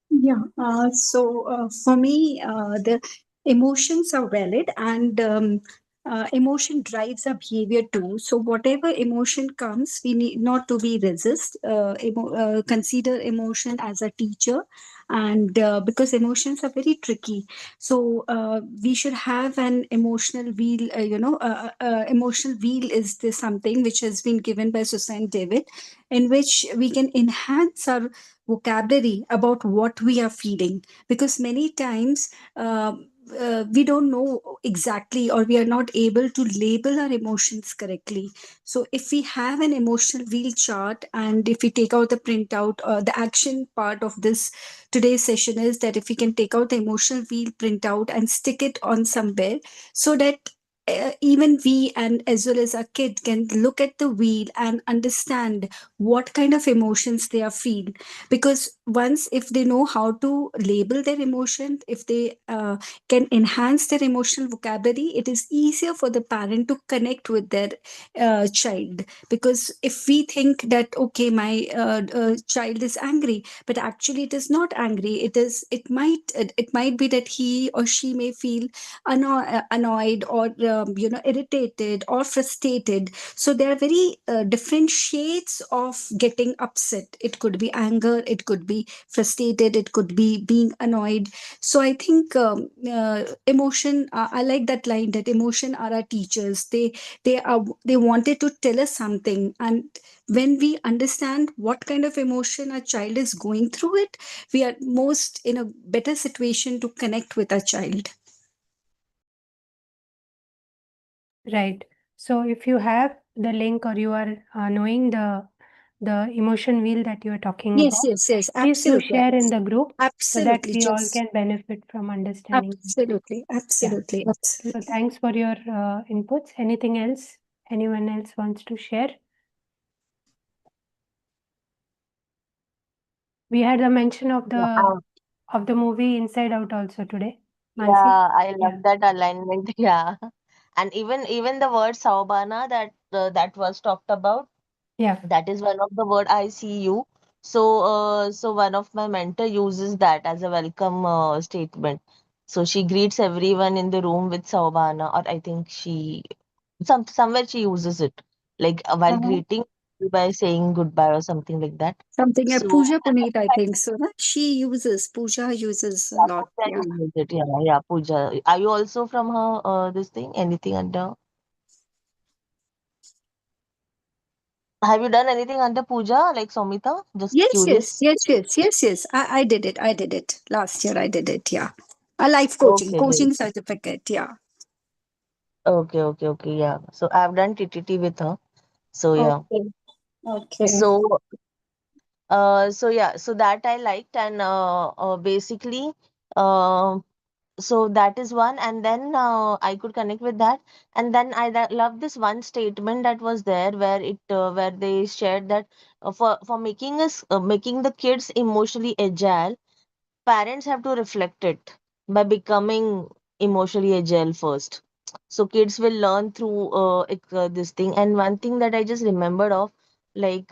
Yeah. So for me, the emotions are valid, and emotion drives our behavior too. So whatever emotion comes, we need not to be resist. Consider emotion as a teacher, and because emotions are very tricky, so we should have an emotional wheel. Emotional wheel is this something which has been given by Susan David, in which we can enhance our vocabulary about what we are feeling, because many times we don't know exactly, or we are not able to label our emotions correctly. So if we have an emotional wheel chart, and if we take out the printout, the action part of this today's session is that if we can take out the emotional wheel printout and stick it on somewhere, so that even we and as well as our kid can look at the wheel and understand what kind of emotions they are feel, because once if they know how to label their emotion, if they can enhance their emotional vocabulary, it is easier for the parent to connect with their child. Because if we think that okay, my child is angry, but actually it is not angry, it might be that he or she may feel annoyed or irritated or frustrated. So there are very different shades of getting upset. It could be anger, it could be frustrated, it could be being annoyed. So I think emotion, I like that line, that emotion are our teachers. They wanted to tell us something, and when we understand what kind of emotion our child is going through it, we are most in a better situation to connect with our child. Right. So if you have the link or you are knowing the emotion wheel that you are talking Yes, about, yes, yes, please do absolutely. share in the group so that Absolutely. we all Just can benefit from understanding. absolutely, absolutely, So absolutely. thanks for your inputs. Anything else anyone else wants to share? We had a mention of Yeah, the movie Inside Out also today, Mansi. yeah, I Yeah, love that alignment. Yeah, and even the word saubana that was talked about, yeah. that is one of the word I see you. So so one of my mentor uses that as a welcome statement. So she greets everyone in the room with saubana, or I think she somewhere she uses it like while Uh, greeting by saying goodbye or something like that. Something a So Puja Puneet, I think so. Na? Puja uses a lot. Pooja Yeah. uses it. Yeah, yeah, Pooja. Are you also from her, this thing? Anything under? Have you done anything under Pooja, like Somita? Just Yes, yes, curious. yes, yes, yes, yes. I did it. I did it. Last year I did it. Yeah. A life coaching, Okay, great. coaching certificate. Yeah. Okay, okay, okay. Yeah. So I've done TTT with her. So yeah. Okay. Okay. So so yeah. So that I liked, and basically, uh, so that is one, and then I could connect with that, and then love this one statement that was there where it where they shared that for making the kids emotionally agile, parents have to reflect it by becoming emotionally agile first. So kids will learn through this thing. And one thing that I just remembered of, like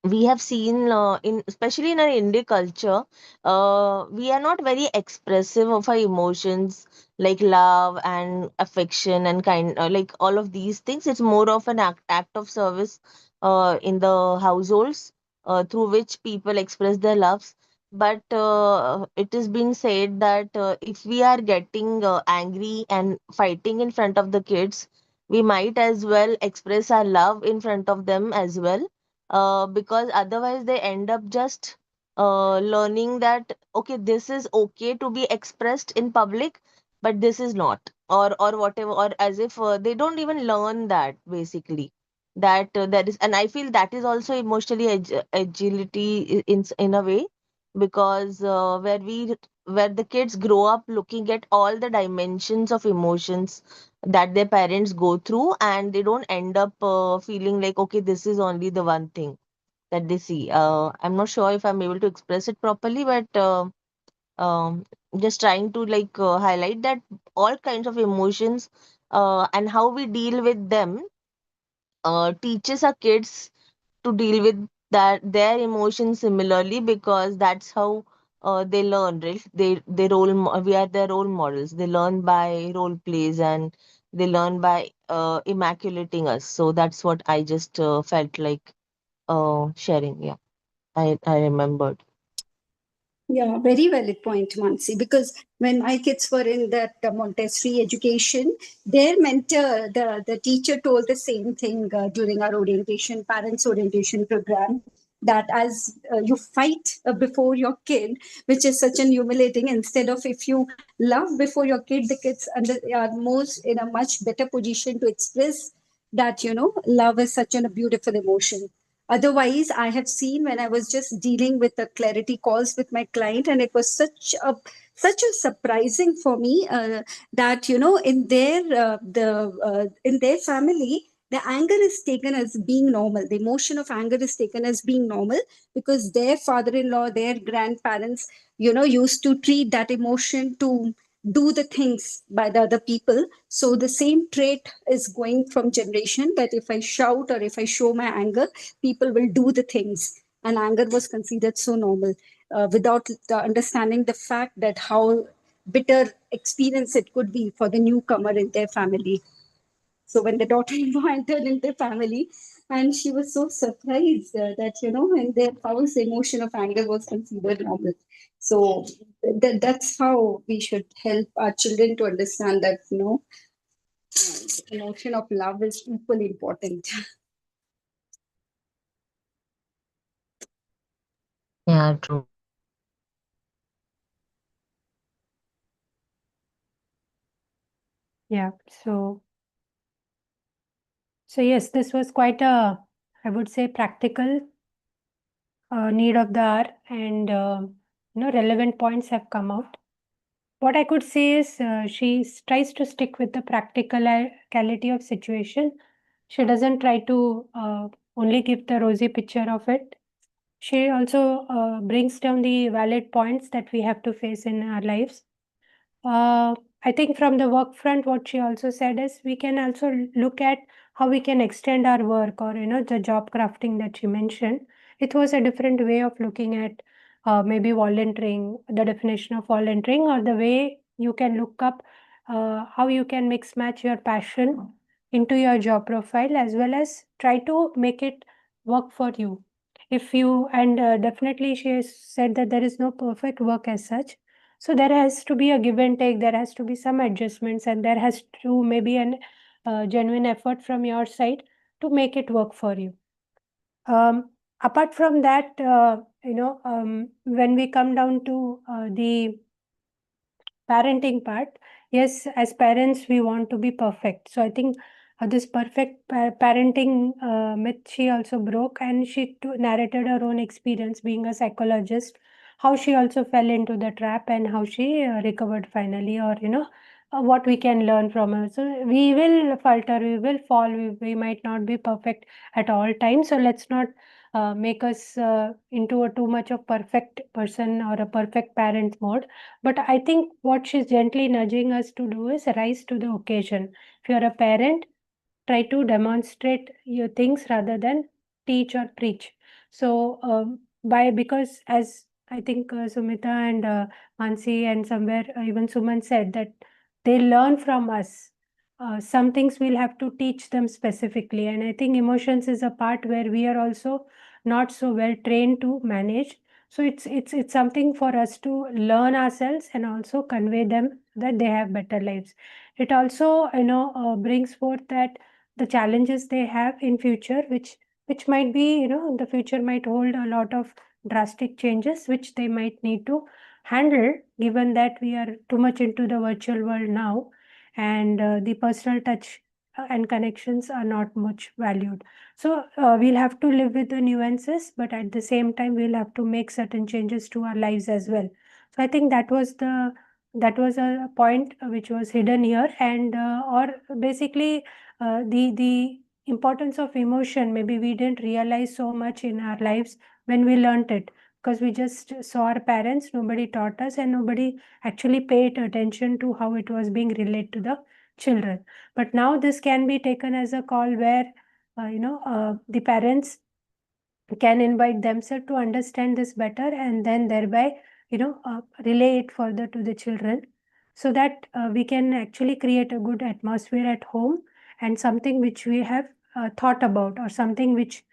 we have seen in especially in our Indian culture, we are not very expressive of our emotions like love and affection and kind like all of these things. It's more of an act of service in the households through which people express their loves. But it is being said that if we are getting angry and fighting in front of the kids, we might as well express our love in front of them as well, because otherwise they end up just learning that okay, this is okay to be expressed in public, but this is not, or whatever, or as if they don't even learn that basically, that that is. And I feel that is also emotionally agility in a way, because where the kids grow up looking at all the dimensions of emotions that their parents go through, and they don't end up feeling like okay, this is only the one thing that they see. I'm not sure if I'm able to express it properly, but um, just trying to like highlight that all kinds of emotions and how we deal with them teaches our kids to deal with that their emotions similarly, because that's how they learn, right? We are their role models. They learn by role plays, and they learn by immaculating us. So that's what I just felt like sharing. Yeah, I remembered. Yeah, very valid point, Mansi. Because when my kids were in that Montessori education, their mentor, the teacher, told the same thing during our orientation, parents' orientation program. That as you fight before your kid, which is such an humiliating. Instead of if you love before your kid, the kids are most in a much better position to express that love is such a beautiful emotion. Otherwise, I have seen when I was just dealing with the clarity calls with my client, and it was such a such a surprising for me that in their family the anger is taken as being normal. The emotion of anger is taken as being normal because their father-in-law, their grandparents, used to treat that emotion to do the things by the other people. So the same trait is going from generation, that if I shout or if I show my anger, people will do the things. And anger was considered so normal, without understanding the fact that how bitter experience it could be for the newcomer in their family. So when the daughter-in-law entered in their family, and she was so surprised that in their house, the emotion of anger was considered normal. So that's how we should help our children to understand that emotion of love is equally important. Yeah, true. Yeah. So yes, this was quite a, I would say, practical need of the hour, and relevant points have come out. What I could say is she tries to stick with the practicality of situation. She doesn't try to only give the rosy picture of it. She also brings down the valid points that we have to face in our lives. I think from the work front, what she also said is we can also look at how we can extend our work, or the job crafting that she mentioned. It was a different way of looking at maybe volunteering, the definition of volunteering, or the way you can look up how you can mix match your passion into your job profile, as well as try to make it work for you. If you and Definitely she has said that there is no perfect work as such, so there has to be a give and take, there has to be some adjustments, and there has to maybe an genuine effort from your side to make it work for you. Apart from that, when we come down to the parenting part, yes, as parents, we want to be perfect. So I think this perfect parenting myth she also broke, and she narrated her own experience being a psychologist, how she also fell into the trap and how she recovered finally, or what we can learn from her. So we will falter, we will fall, we might not be perfect at all times. So let's not make us into a too much of perfect person or a perfect parent mode. But I think what she's gently nudging us to do is rise to the occasion. If you're a parent, try to demonstrate your things rather than teach or preach. So, because as I think Sumita and Mansi and somewhere even Suman said that they learn from us. Some things we'll have to teach them specifically. And I think emotions is a part where we are also not so well trained to manage. So it's something for us to learn ourselves and also convey them that they have better lives. It also brings forth that the challenges they have in future, which might be, the future might hold a lot of drastic changes which they might need to handle, given that we are too much into the virtual world now, and the personal touch and connections are not much valued. So we'll have to live with the nuances, but at the same time we'll have to make certain changes to our lives as well. So I think that was a point which was hidden here, and or basically the importance of emotion, maybe we didn't realize so much in our lives when we learnt it, because we just saw our parents, nobody taught us, and nobody actually paid attention to how it was being relayed to the children. But now this can be taken as a call where the parents can invite themselves to understand this better, and then thereby relay it further to the children, so that we can actually create a good atmosphere at home, and something which we have thought about, or something which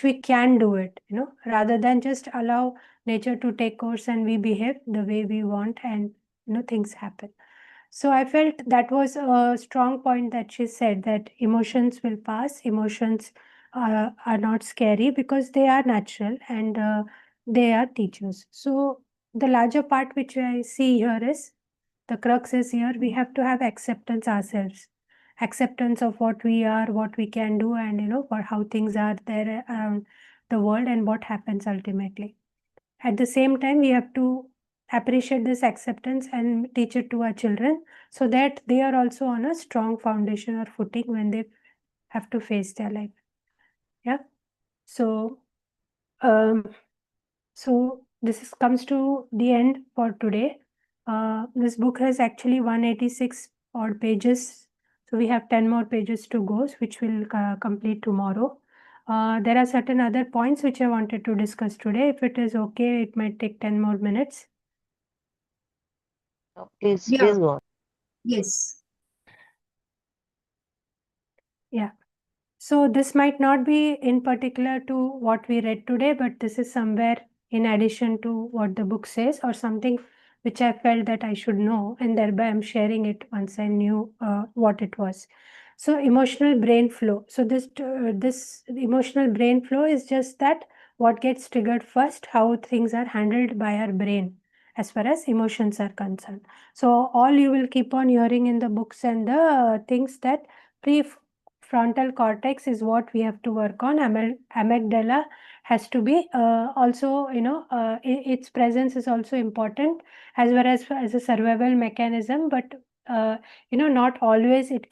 we can do it, rather than just allow nature to take course and we behave the way we want, and things happen. So I felt that was a strong point that she said, that emotions will pass, emotions are not scary because they are natural, and they are teachers. So the larger part which I see here is, the crux is here, we have to have acceptance ourselves, acceptance of what we are, what we can do, and how things are there around the world and what happens ultimately. At the same time, we have to appreciate this acceptance and teach it to our children so that they are also on a strong foundation or footing when they have to face their life. Yeah. So, this comes to the end for today. This book has actually 186 odd pages. So we have 10 more pages to go, which will complete tomorrow. There are certain other points which I wanted to discuss today. If it is okay, it might take 10 more minutes. Please, Yeah. please go on. Yes. Yeah. So this might not be in particular to what we read today, but this is somewhere in addition to what the book says or something which I felt that I should know, and thereby I'm sharing it once I knew what it was. So emotional brain flow. So this emotional brain flow is just that what gets triggered first, how things are handled by our brain as far as emotions are concerned. So all you will keep on hearing in the books and the things that prefrontal cortex is what we have to work on. Amygdala has to be also, its presence is also important as well as a survival mechanism, but not always it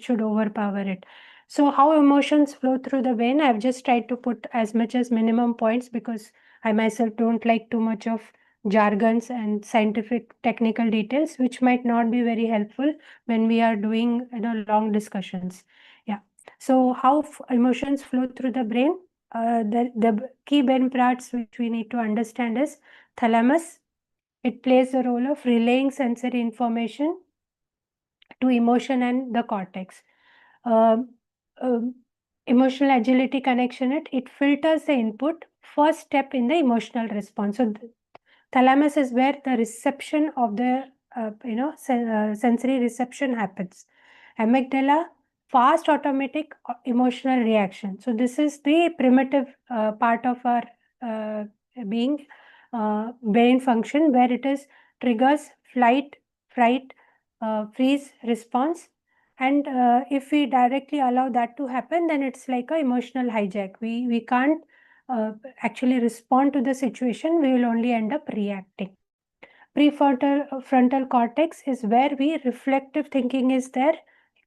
should overpower it. So how emotions flow through the brain, I've just tried to put as much as minimum points because I myself don't like too much of jargons and scientific technical details, which might not be very helpful when we are doing long discussions. Yeah. So how emotions flow through the brain? The key brain parts which we need to understand is thalamus. It plays the role of relaying sensory information to emotion and the cortex. Um, um, Emotional agility connection, it filters the input, first step in the emotional response. So thalamus is where the reception of the sensory reception happens. Amygdala, fast automatic emotional reaction. So this is the primitive part of our uh, being brain function, where it is triggers flight, fright, freeze response. And if we directly allow that to happen, then it's like a emotional hijack. We can't actually respond to the situation. We will only end up reacting. Prefrontal frontal cortex is where we reflective thinking is there.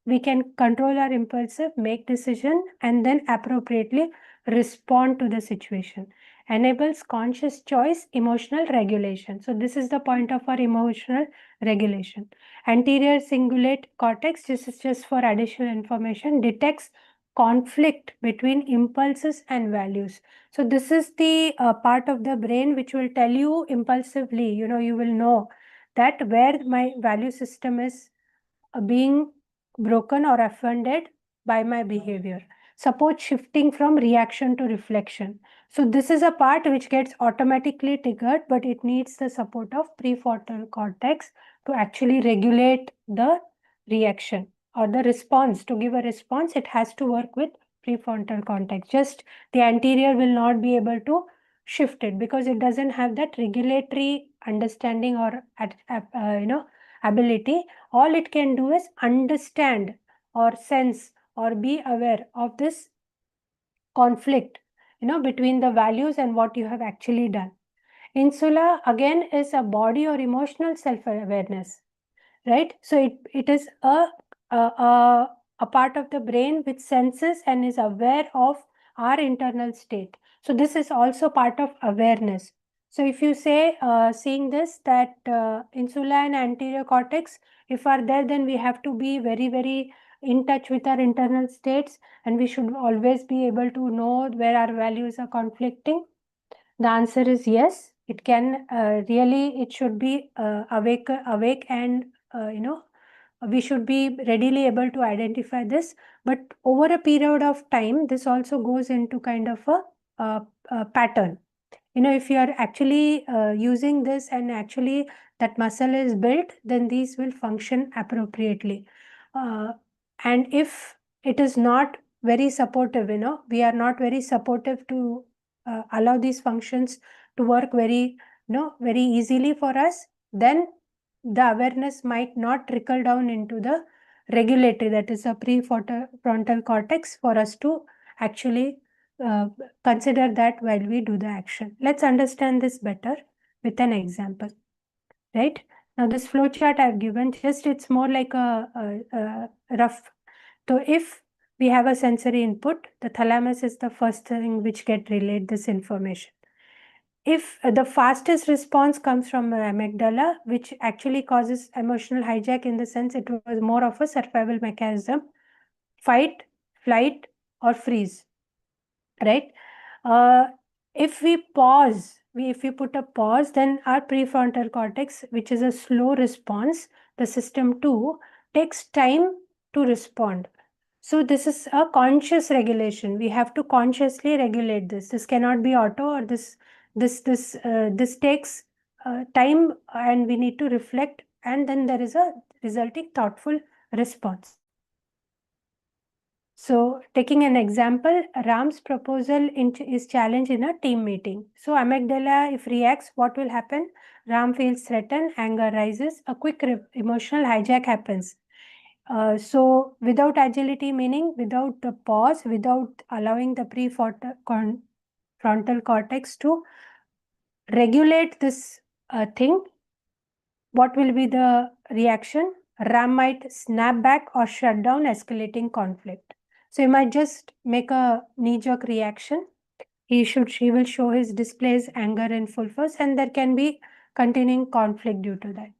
We can control our impulsive, make decision, and then appropriately respond to the situation. Enables conscious choice, emotional regulation. So this is the point of our emotional regulation. Anterior cingulate cortex, this is just for additional information, detects conflict between impulses and values. So this is the part of the brain which will tell you impulsively, you will know that where my value system is being broken or offended by my behavior. Support shifting from reaction to reflection. So this is a part which gets automatically triggered, but it needs the support of prefrontal cortex to actually regulate the reaction or the response. To give a response, it has to work with prefrontal cortex. Just the anterior will not be able to shift it because it doesn't have that regulatory understanding or ability. All it can do is understand or sense or be aware of this conflict, between the values and what you have actually done. Insula again is a body or emotional self-awareness, right? So it is a part of the brain which senses and is aware of our internal state. So this is also part of awareness. So if you say, seeing this, that insula and anterior cortex, if are there, then we have to be very, very in touch with our internal states, and we should always be able to know where our values are conflicting. The answer is yes. It can it should be awake, and we should be readily able to identify this. But over a period of time, this also goes into kind of a pattern. If you are actually using this and actually that muscle is built, then these will function appropriately. And if it is not very supportive, we are not very supportive to allow these functions to work very easily for us, then the awareness might not trickle down into the regulatory, that is a prefrontal cortex, for us to actually consider that while we do the action. Let's understand this better. with an example, right? Now this flow chart I've given, just it's more like a rough. So if we have a sensory input, the thalamus is the first thing which get relayed this information. If the fastest response comes from the amygdala, which actually causes emotional hijack in the sense it was more of a survival mechanism, fight, flight, or freeze, right? If we pause, if we put a pause, then our prefrontal cortex, which is a slow response, the system 2, takes time to respond. So this is a conscious regulation. We have to consciously regulate this. This cannot be auto, or this takes time, and we need to reflect, and then there is a resulting thoughtful response. So taking an example, Ram's proposal is challenged in a team meeting. So amygdala, if reacts, what will happen? Ram feels threatened, anger rises, a quick emotional hijack happens. So without agility, meaning without the pause, without allowing the frontal cortex to regulate this thing, what will be the reaction? Ram might snap back or shut down, escalating conflict. So you might just make a knee-jerk reaction. She will show his displays anger in full force, and there can be continuing conflict due to that.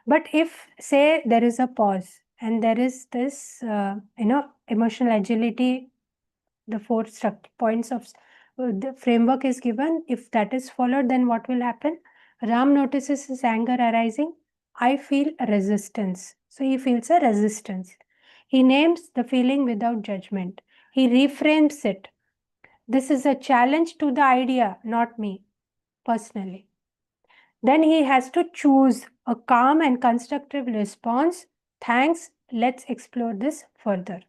But if, say, there is a pause and there is this, emotional agility, the four points of the framework is given. If that is followed, then what will happen? Ram notices his anger arising. I feel resistance. So he feels a resistance. He names the feeling without judgment. He reframes it. This is a challenge to the idea, not me personally. Then he has to choose a calm and constructive response. Thanks, let's explore this further.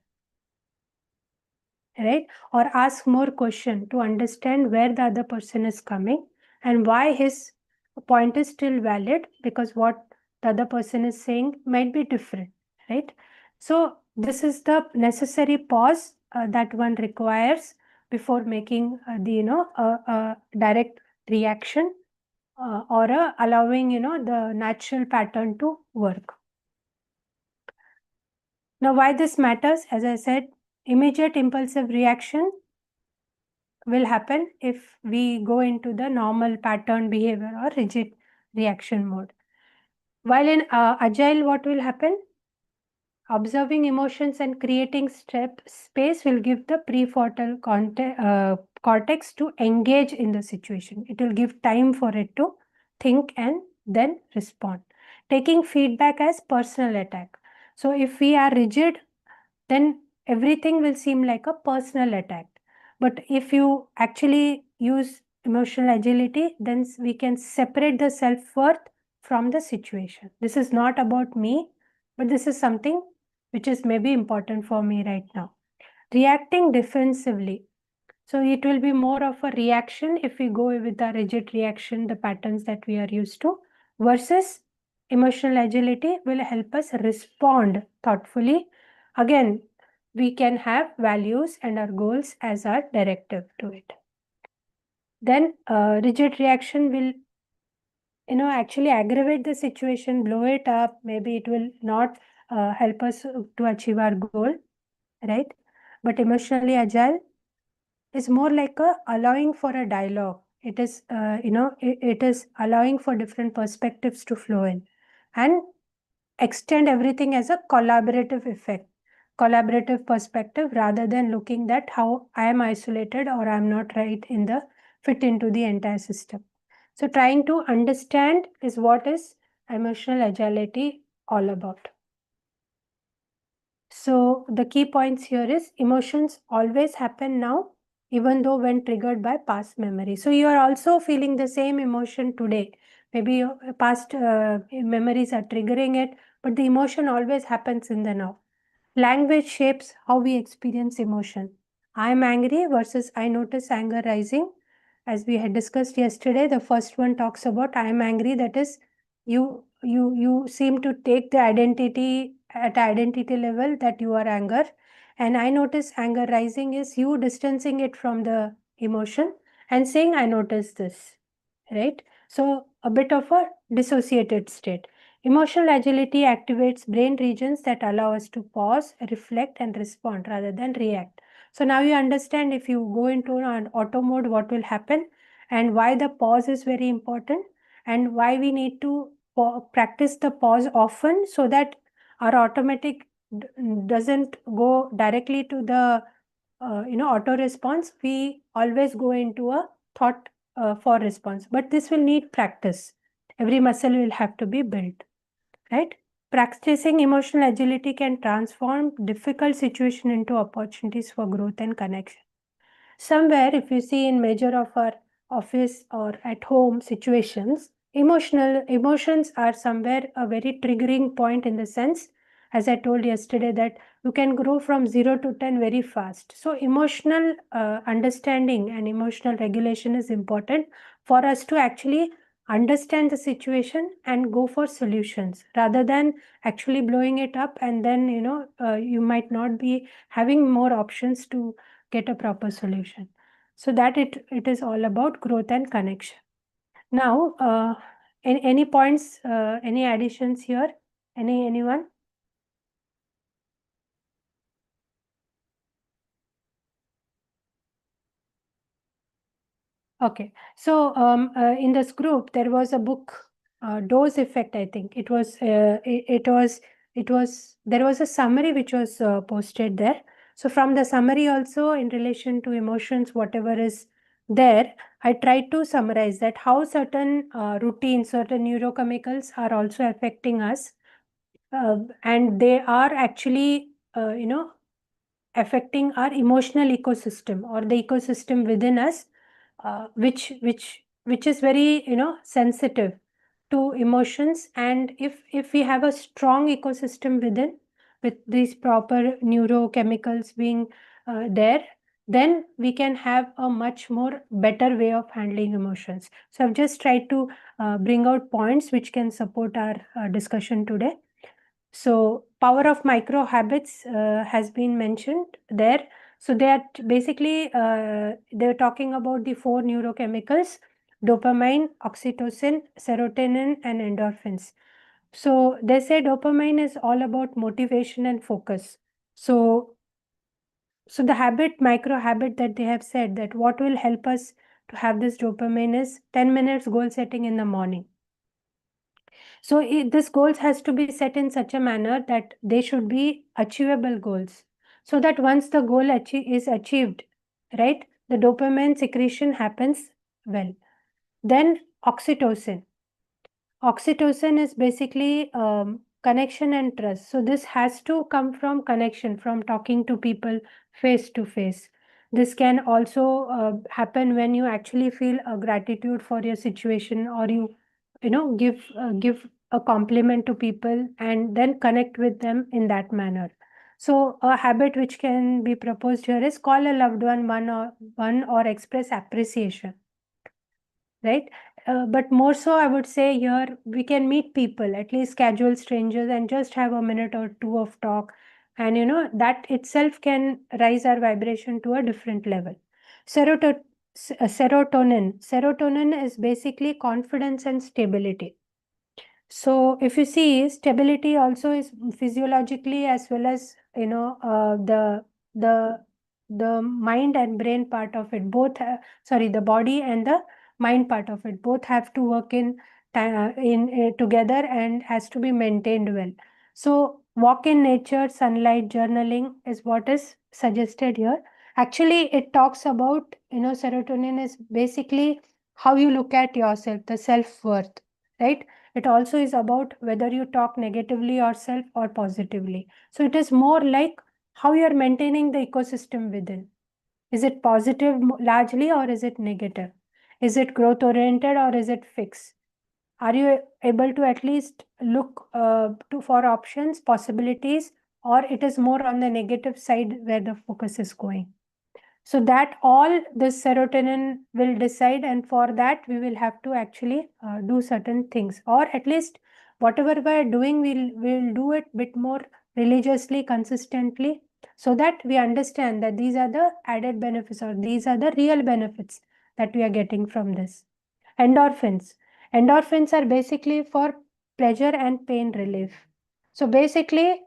Right? Or ask more question to understand where the other person is coming and why his point is still valid, because what the other person is saying might be different, right? So this is the necessary pause that one requires before making the direct reaction or allowing the natural pattern to work. Now, why this matters? As I said, immediate impulsive reaction will happen if we go into the normal pattern behavior or rigid reaction mode. While in Agile, what will happen? Observing emotions and creating space will give the prefrontal cortex to engage in the situation. It will give time for it to think and then respond. Taking feedback as personal attack. So if we are rigid, then everything will seem like a personal attack. But if you actually use emotional agility, then we can separate the self-worth from the situation. This is not about me, but this is something which is maybe important for me right now. Reacting defensively. So it will be more of a reaction if we go with the rigid reaction, the patterns that we are used to, versus emotional agility will help us respond thoughtfully. Again, we can have values and our goals as our directive to it. Then rigid reaction will actually aggravate the situation, blow it up. Maybe it will not help us to achieve our goal, right? But emotionally agile is more like a allowing for a dialogue. It is it is allowing for different perspectives to flow in and extend everything as a collaborative effect, collaborative perspective, rather than looking at how I am isolated or I am not right in the fit into the entire system. So trying to understand is what is emotional agility all about. So the key points here is emotions always happen now, even though when triggered by past memory. So you are also feeling the same emotion today. Maybe your past memories are triggering it, but the emotion always happens in the now. Language shapes how we experience emotion. I am angry versus I notice anger rising. As we had discussed yesterday, the first one talks about I am angry, that is you seem to take the identity at identity level that you are anger, and I notice anger rising is you distancing it from the emotion and saying I notice this, right? So a bit of a dissociated state. Emotional agility activates brain regions that allow us to pause, reflect, and respond rather than react. So now you understand, if you go into an auto mode, what will happen, and why the pause is very important, and why we need to practice the pause often, so that our automatic doesn't go directly to the auto response. We always go into a thought for response, but this will need practice. Every muscle will have to be built, right? Practicing emotional agility can transform difficult situation into opportunities for growth and connection. Somewhere, if you see in major of our office or at home situations, emotions are somewhere a very triggering point, in the sense, as I told yesterday, that you can grow from 0 to 10 very fast. So emotional understanding and emotional regulation is important for us to actually understand the situation and go for solutions, rather than actually blowing it up, and then you might not be having more options to get a proper solution. So that it is all about growth and connection. Now, any points, any additions here? Anyone? Okay. So in this group, there was a book, Dose Effect, I think. It was, there was a summary which was posted there. So from the summary also, in relation to emotions, whatever is there, I tried to summarize that how certain routines, certain neurochemicals are also affecting us. And they are actually, affecting our emotional ecosystem, or the ecosystem within us, which is very sensitive to emotions. And if we have a strong ecosystem within, with these proper neurochemicals being there, then we can have a much more better way of handling emotions. So I've just tried to bring out points which can support our discussion today. So power of micro habits has been mentioned there. So they are basically they're talking about the 4 neurochemicals: dopamine, oxytocin, serotonin, and endorphins. So they say dopamine is all about motivation and focus. So the micro habit that they have said, that what will help us to have this dopamine is 10 minutes goal setting in the morning. So this goals has to be set in such a manner that they should be achievable goals, so that once the goal is achieved, right, the dopamine secretion happens well. Then oxytocin. Oxytocin is basically connection and trust. So this has to come from connection, from talking to people face to face. This can also happen when you actually feel a gratitude for your situation, or give a compliment to people and then connect with them in that manner. So a habit which can be proposed here is call a loved one or express appreciation, right? But more so, I would say here we can meet people, at least casual strangers, and just have a minute or two of talk. And that itself can raise our vibration to a different level. Seroto- Serotonin is basically confidence and stability. So if you see, stability also is physiologically, as well as the the mind and brain part of it, both sorry, the body and the mind part of it, both have to work in together, and has to be maintained well. So walk in nature, sunlight, journaling is what is suggested here. Actually, it talks about, serotonin is basically how you look at yourself, the self-worth, right? It also is about whether you talk negatively yourself or positively. So it is more like how you are maintaining the ecosystem within. Is it positive largely, or is it negative? Is it growth oriented, or is it fixed? Are you able to at least look for options, possibilities, or it is more on the negative side where the focus is going? So that all this serotonin will decide, and for that we will have to actually do certain things, or at least whatever we are doing, we'll do it bit more religiously, consistently, so that we understand that these are the added benefits, or these are the real benefits that we are getting from this. Endorphins. Endorphins are basically for pleasure and pain relief. So basically,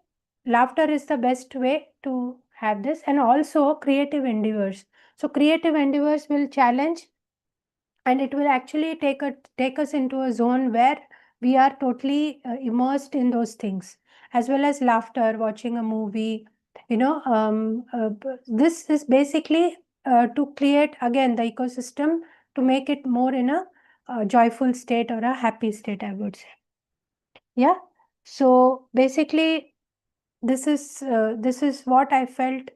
laughter is the best way to have this, and also creative endeavors. So creative endeavors will challenge, and it will actually take us into a zone where we are totally immersed in those things, as well as laughter, watching a movie. This is basically to create again the ecosystem to make it more in a joyful state or a happy state, I would say. Yeah. So basically, this is what I felt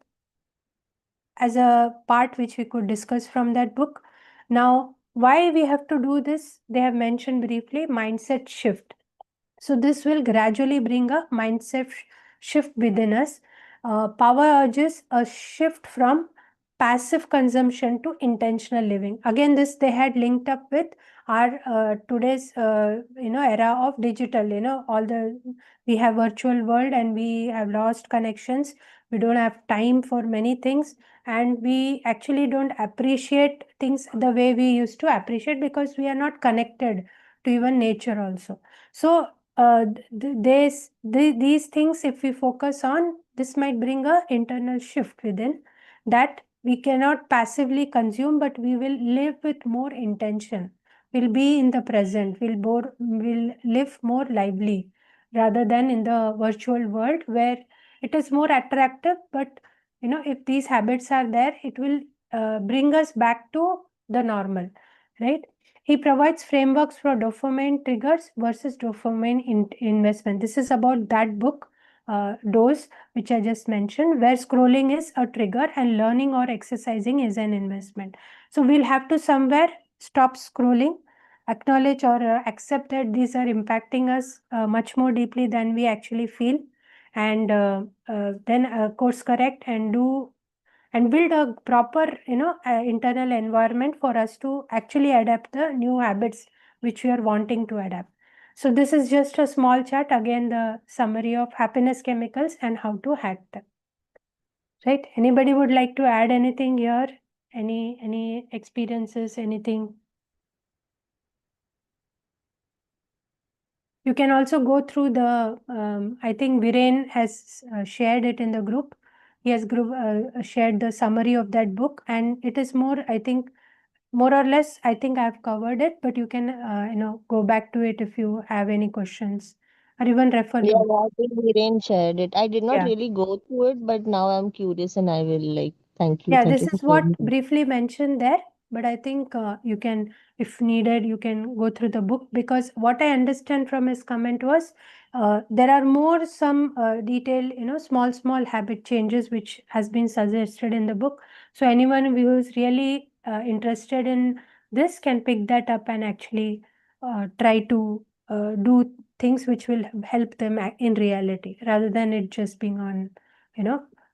as a part which we could discuss from that book. Now, why we have to do this? They have mentioned briefly mindset shift. So this will gradually bring a mindset shift within us. Power urges a shift from passive consumption to intentional living. Again, this they had linked up with our today's era of digital. All the we have virtual world and we have lost connections. We don't have time for many things, and we actually don't appreciate things the way we used to appreciate because we are not connected to even nature also. So these things, if we focus on, this might bring a internal shift within, that we cannot passively consume, but we will live with more intention. We'll be in the present. We'll live more lively rather than in the virtual world where it is more attractive. But if these habits are there, it will bring us back to the normal, right? He provides frameworks for dopamine triggers versus dopamine investment. This is about that book, Dose, which I just mentioned, where scrolling is a trigger and learning or exercising is an investment. So we'll have to somewhere stop scrolling, acknowledge or accept that these are impacting us much more deeply than we actually feel, and then course correct and do and build a proper internal environment for us to actually adapt the new habits which we are wanting to adapt. So this is just a small chart, again the summary of happiness chemicals and how to hack them. Right? Anybody would like to add anything here? Any experiences, anything? You can also go through the I think Viren has shared it in the group. He has shared the summary of that book, and it is more, I think, more or less, I think I've covered it, but you can, go back to it if you have any questions or even refer the Yeah, book. I think Viren shared it. I did not Yeah. really go through it, but now I'm curious and I will like thank you. Yeah, Thank this you for is what sharing that. briefly mentioned there, but I think you can, if needed, you can go through the book, because what I understand from his comment was there are more some detail, small habit changes which has been suggested in the book. So anyone who is really interested in this can pick that up and actually try to do things which will help them in reality, rather than it just being on,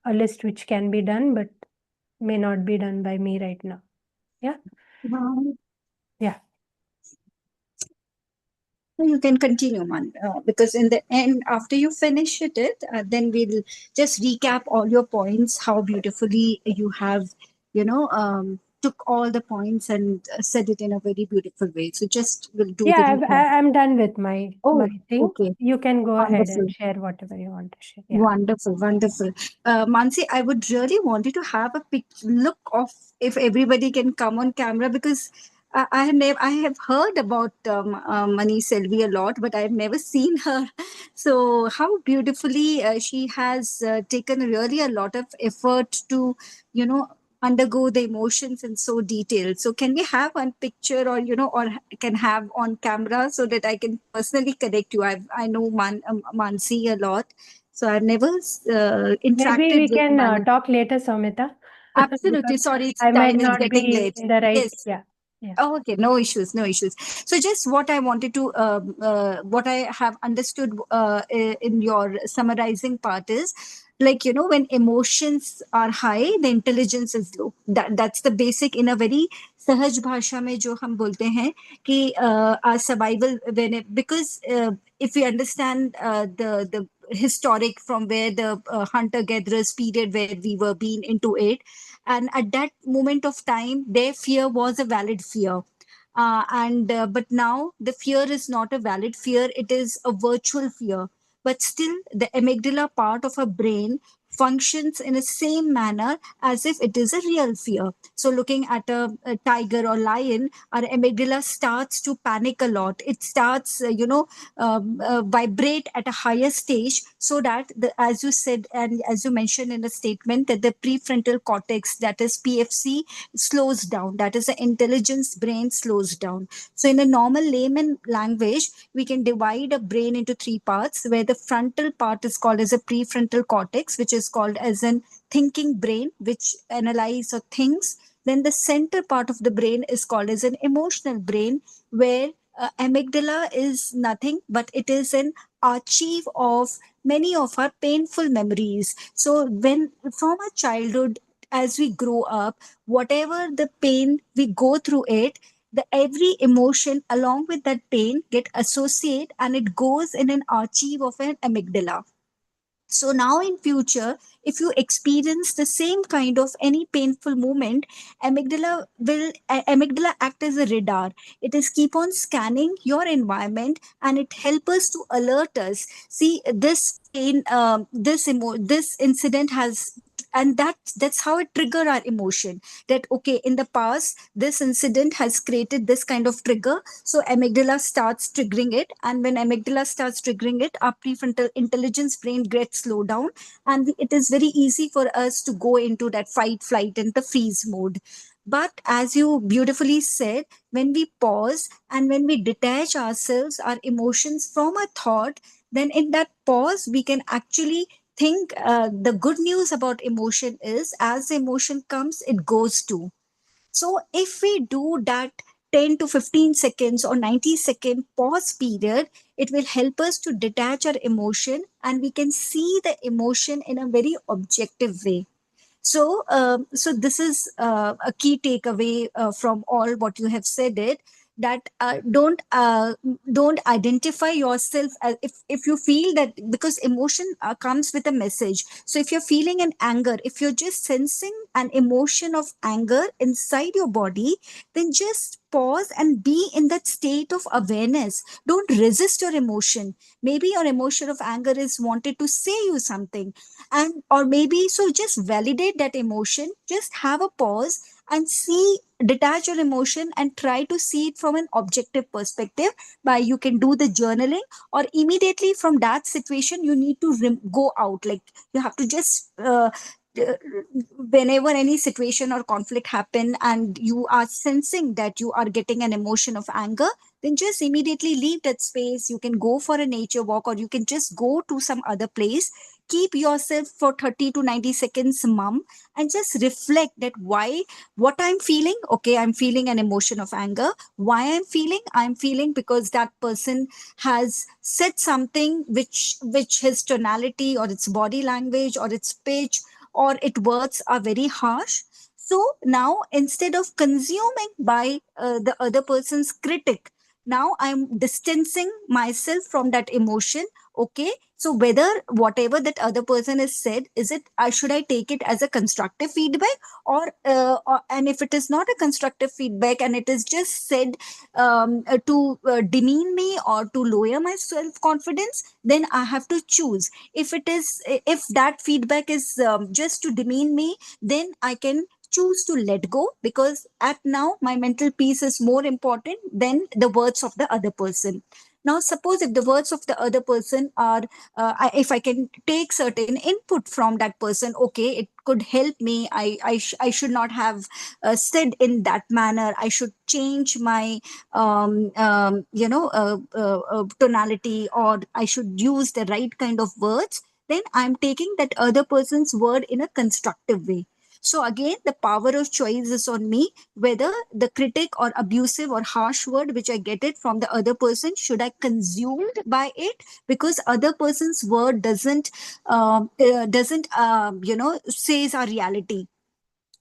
a list which can be done, but may not be done by me right now. Yeah. Wow. Yeah. So you can continue, man, because in the end, after you finish then we'll just recap all your points, how beautifully you have, took all the points and said it in a very beautiful way. So just we'll do the Yeah, recap. I'm done with my Oh, thing. okay. You can go ahead and Wonderful. share whatever you want to share. Yeah. Wonderful, wonderful. Mansi, I would really wanted to have a look of if everybody can come on camera, because I have heard about Mani Selvi a lot, but I've never seen her. So how beautifully she has taken really a lot of effort to, undergo the emotions and so detailed. So can we have one picture, or or can have on camera, so that I can personally connect you? I know Mansi a lot, so I've never Maybe interacted we with can Mansi. talk later, Samita, Absolutely. because Sorry, I might time is not getting be late. in the right. Yes. Yeah. Yeah. Oh, okay, no issues, no issues. So, just what I wanted to, what I have understood in your summarizing part is, like, when emotions are high, the intelligence is low. That's the basic in a very सहज भाषा में जो हम बोलते हैं कि our survival when because if we understand the historic from where the hunter gatherers period where we were being into it, and at that moment of time their fear was a valid fear, And but now the fear is not a valid fear, it is a virtual fear. But still, the amygdala part of our brain functions in the same manner as if it is a real fear. So, looking at a tiger or lion, our amygdala starts to panic a lot. It starts, vibrate at a higher stage, so that as you said and as you mentioned in the statement, that the prefrontal cortex, that is PFC, slows down. That is the intelligence brain slows down. So, in a normal layman language, we can divide a brain into three parts, where the frontal part is called as a prefrontal cortex, which is called as an thinking brain, which analyze or thinks. Then the center part of the brain is called as an emotional brain, where amygdala is nothing but it is an archive of many of our painful memories. So when from our childhood, as we grow up, whatever the pain we go through it, the every emotion along with that pain get associated and it goes in an archive of an amygdala. So now in future, if you experience the same kind of any painful moment, amygdala act as a radar. It is keep on scanning your environment and it helps us to alert us. See, this pain, this incident has, and that's how it trigger our emotion. That okay, in the past this incident has created this kind of trigger, so amygdala starts triggering it, and when amygdala starts triggering it, our prefrontal intelligence brain gets slowed down, and it is very easy for us to go into that fight, flight, and the freeze mode. But as you beautifully said, when we pause and when we detach ourselves, our emotions from a thought, then in that pause, we can actually think the good news about emotion is as the emotion comes, it goes too. So if we do that 10 to 15 seconds or 90-second pause period, it will help us to detach our emotion and we can see the emotion in a very objective way. So this is a key takeaway from all what you have said. It that don't identify yourself as if you feel that, because emotion comes with a message. So if you're feeling an anger, if you're just sensing an emotion of anger inside your body, then just pause and be in that state of awareness. Don't resist your emotion. Maybe your emotion of anger is wanted to say you something, and or maybe so just validate that emotion, just have a pause and see, detach your emotion and try to see it from an objective perspective. By you can do the journaling, or immediately from that situation you need to go out, like you have to just uh, whenever any situation or conflict happen and you are sensing that you are getting an emotion of anger, then just immediately leave that space. You can go for a nature walk, or you can just go to some other place. Keep yourself for 30 to 90 seconds mum, and just reflect that why, what I'm feeling. Okay, I'm feeling an emotion of anger. Why I'm feeling because that person has said something which his tonality or its body language or its pitch or its words are very harsh. So now instead of consuming by the other person's critic, now I'm distancing myself from that emotion. Okay, so whether whatever that other person has said, is it, should I take it as a constructive feedback, or and if it is not a constructive feedback and it is just said to demean me or to lower my self confidence, then I have to choose. If it is, if that feedback is just to demean me, then I can choose to let go, because at now my mental peace is more important than the words of the other person. Now suppose if the words of the other person are if I can take certain input from that person, okay, it could help me. I should not have said in that manner. I should change my tonality, or I should use the right kind of words. Then I'm taking that other person's word in a constructive way. So again, the power of choice is on me, whether the critic or abusive or harsh word which I get it from the other person, should I consumed by it, because other person's word doesn't says our reality.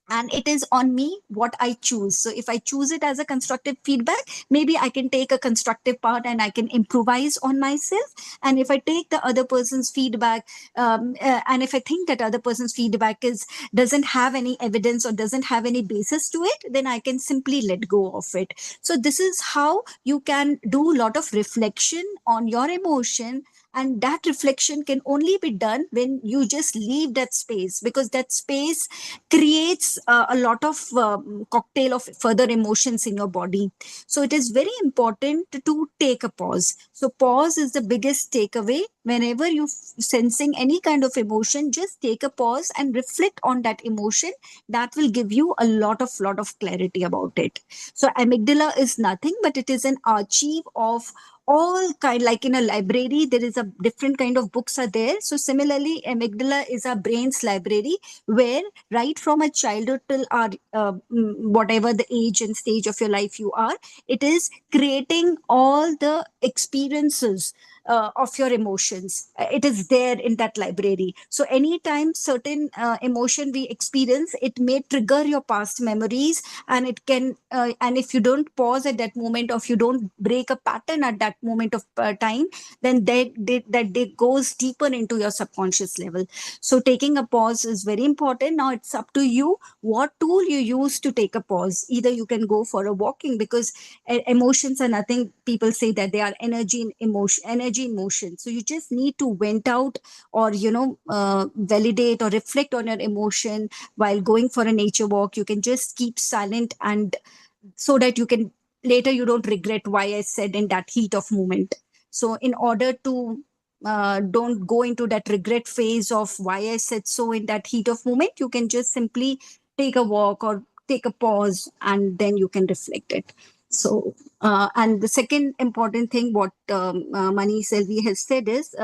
and it is on me what I choose. So if I choose it as a constructive feedback, maybe I can take a constructive part and I can improvise on myself. And if I take the other person's feedback, and if I think that other person's feedback is doesn't have any evidence or doesn't have any basis to it, then I can simply let go of it. So this is how you can do a lot of reflection on your emotion, and that reflection can only be done when you just leave that space, because that space creates a lot of cocktail of further emotions in your body. So it is very important to take a pause. So pause is the biggest takeaway. Whenever you sensing any kind of emotion, just take a pause and reflect on that emotion. That will give you a lot of clarity about it. So amygdala is nothing but it is an archive of all kind, like in a library there is a different kind of books are there. So similarly amygdala is our brain's library, where right from a childhood till our whatever the age and stage of your life you are, it is creating all the experiences of your emotions. It is there in that library. So anytime certain emotion we experience, it may trigger your past memories, and it can and if you don't pause at that moment, or if you don't break a pattern at that moment of time, then that day goes deeper into your subconscious level. So taking a pause is very important. Now it's up to you what tool you use to take a pause. Either you can go for a walking, because emotions are nothing. People say that they are energy in motion. So you just need to vent out, or validate or reflect on your emotion while going for a nature walk. You can just keep silent, and so that you can later you don't regret why I said in that heat of moment. So in order to don't go into that regret phase of why I said so in that heat of moment, you can just simply take a walk or take a pause, and then you can reflect it. So and the second important thing what Mani Selvi has said is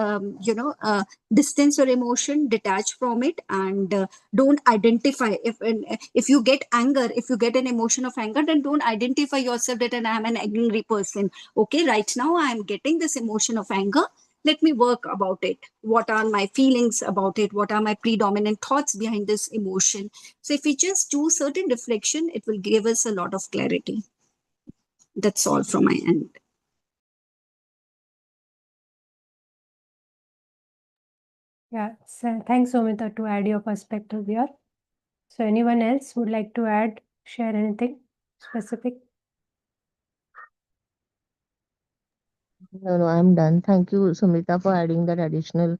distance your emotion, detach from it, and don't identify. If you get anger, if you get an emotion of anger, then don't identify yourself that and I'm an angry person. Okay, right now I am getting this emotion of anger. Let me work about it. What are my feelings about it? What are my predominant thoughts behind this emotion? So if we just do certain reflection, it will give us a lot of clarity. That's all from my end. Yeah, so thanks, Somita, to add your perspective here. So anyone else would like to add, share anything specific? No, I'm done. Thank you, Sumita, for adding that additional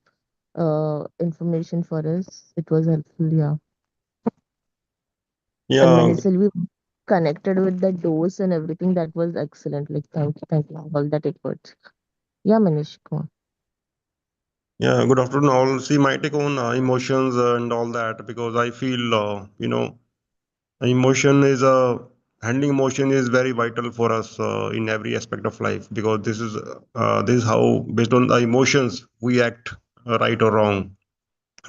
information for us. It was helpful, yeah. And Yeah, Manisil, we connected with the dose and everything. That was excellent. Like, thank you for all that effort. Yeah, Manish, go on. yeah. Good afternoon, all. See, my take on emotions and all that, because I feel, emotion is handling emotion is very vital for us in every aspect of life, because this is how, based on the emotions, we act right or wrong,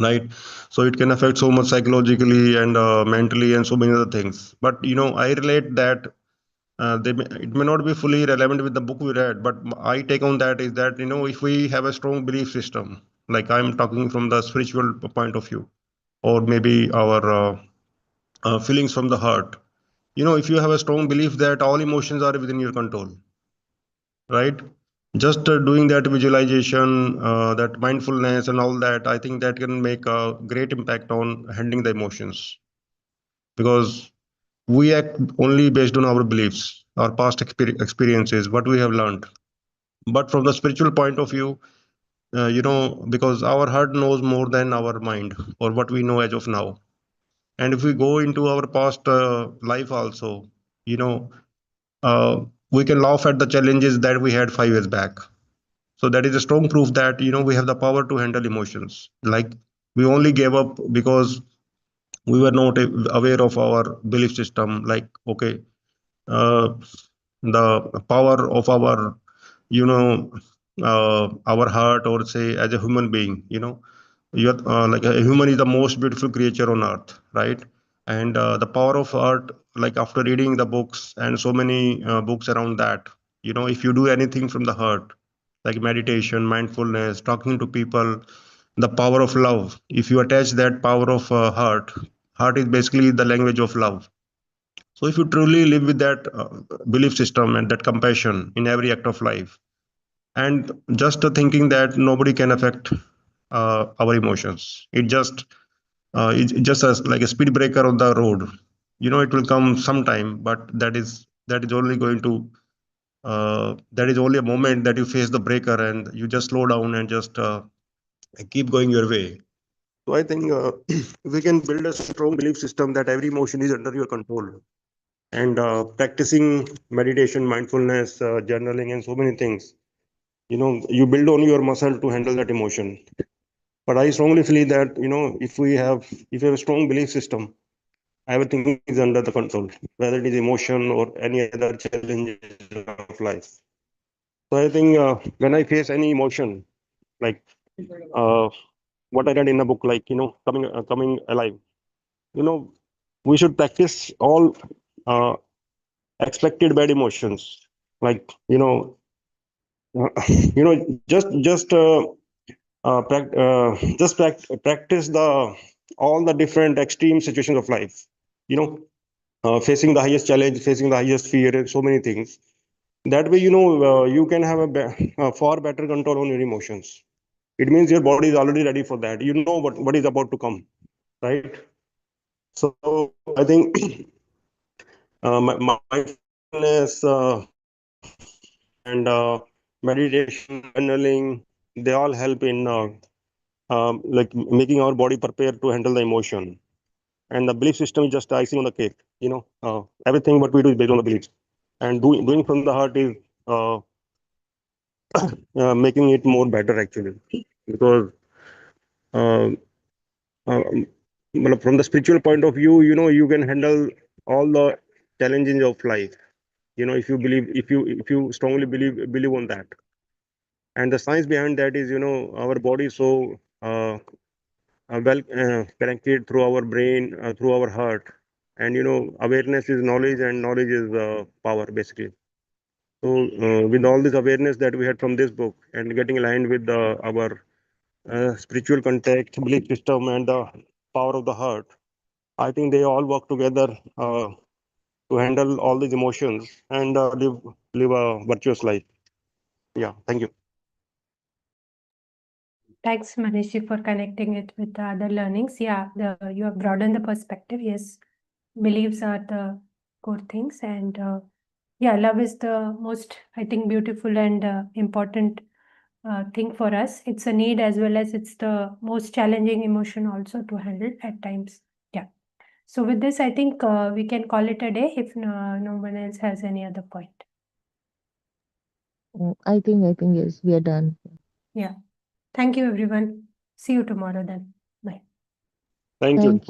right? So it can affect so much psychologically and mentally and so many other things. But I relate that it may not be fully relevant with the book we read, but I take on that is that if we have a strong belief system, like I'm talking from the spiritual point of view, or maybe our feelings from the heart. If you have a strong belief that all emotions are within your control, right? Just doing that visualization, that mindfulness and all that, I think that can make a great impact on handling the emotions, because we act only based on our beliefs, our past experiences, what we have learned. But from the spiritual point of view, because our heart knows more than our mind, or what we know as of now. And if we go into our past life also, you know uh, we can laugh at the challenges that we had 5 years back. So that is a strong proof that we have the power to handle emotions. Like, we only gave up because we were not aware of our belief system. Like, okay, uh, the power of our you know our heart, or say as a human being, you're like, a human is the most beautiful creature on earth, right? And the power of art, like after reading the books and so many books around that, if you do anything from the heart, like meditation, mindfulness, talking to people, the power of love, if you attach that power of heart, heart is basically the language of love. So if you truly live with that belief system and that compassion in every act of life, and just thinking that nobody can affect our emotions, it's just as like a speed breaker on the road. It will come sometime, but that is only going to that is only a moment that you face the breaker and you just slow down and just keep going your way. So I think we can build a strong belief system that every emotion is under your control, and practicing meditation, mindfulness, journaling, and so many things. You build on your muscle to handle that emotion. But I strongly feel that if you have a strong belief system, everything is under the control, whether it is emotion or any other challenges of life. So I think when I face any emotion, like uh, what I read in a book, like coming alive, you know, we should practice all uh, expected bad emotions, like practice the all the different extreme situations of life. You know, facing the highest challenge, facing the highest fear, so many things. That way, you can have a far better control on your emotions. It means your body is already ready for that. You know what is about to come, right? So I think mindfulness and meditation, journaling, they all help in like making our body prepared to handle the emotion. And the belief system is just icing on the cake. Everything what we do is based on the beliefs, and doing from the heart is uh, making it more better actually, because uh, um, well, from the spiritual point of view, you can handle all the challenges of life. If you strongly believe on that, and the science behind that is, our body is so well connected through our brain, through our heart, and awareness is knowledge, and knowledge is power, basically. So with all this awareness that we had from this book and getting aligned with our spiritual context, belief system, and the power of the heart, I think they all work together to handle all these emotions and live a virtuous life. Yeah, thank you. Thanks, Manishi, for connecting it with the other learnings. Yeah, you have broadened the perspective. Yes, beliefs are the core things, and yeah, love is the most, I think, beautiful and important thing for us. It's a need as well as it's the most challenging emotion also to handle at times. Yeah. So with this, I think we can call it a day if no one else has any other point. I think yes, we are done. Yeah. Thank you, everyone. See you tomorrow then. Bye. Thank you. Thank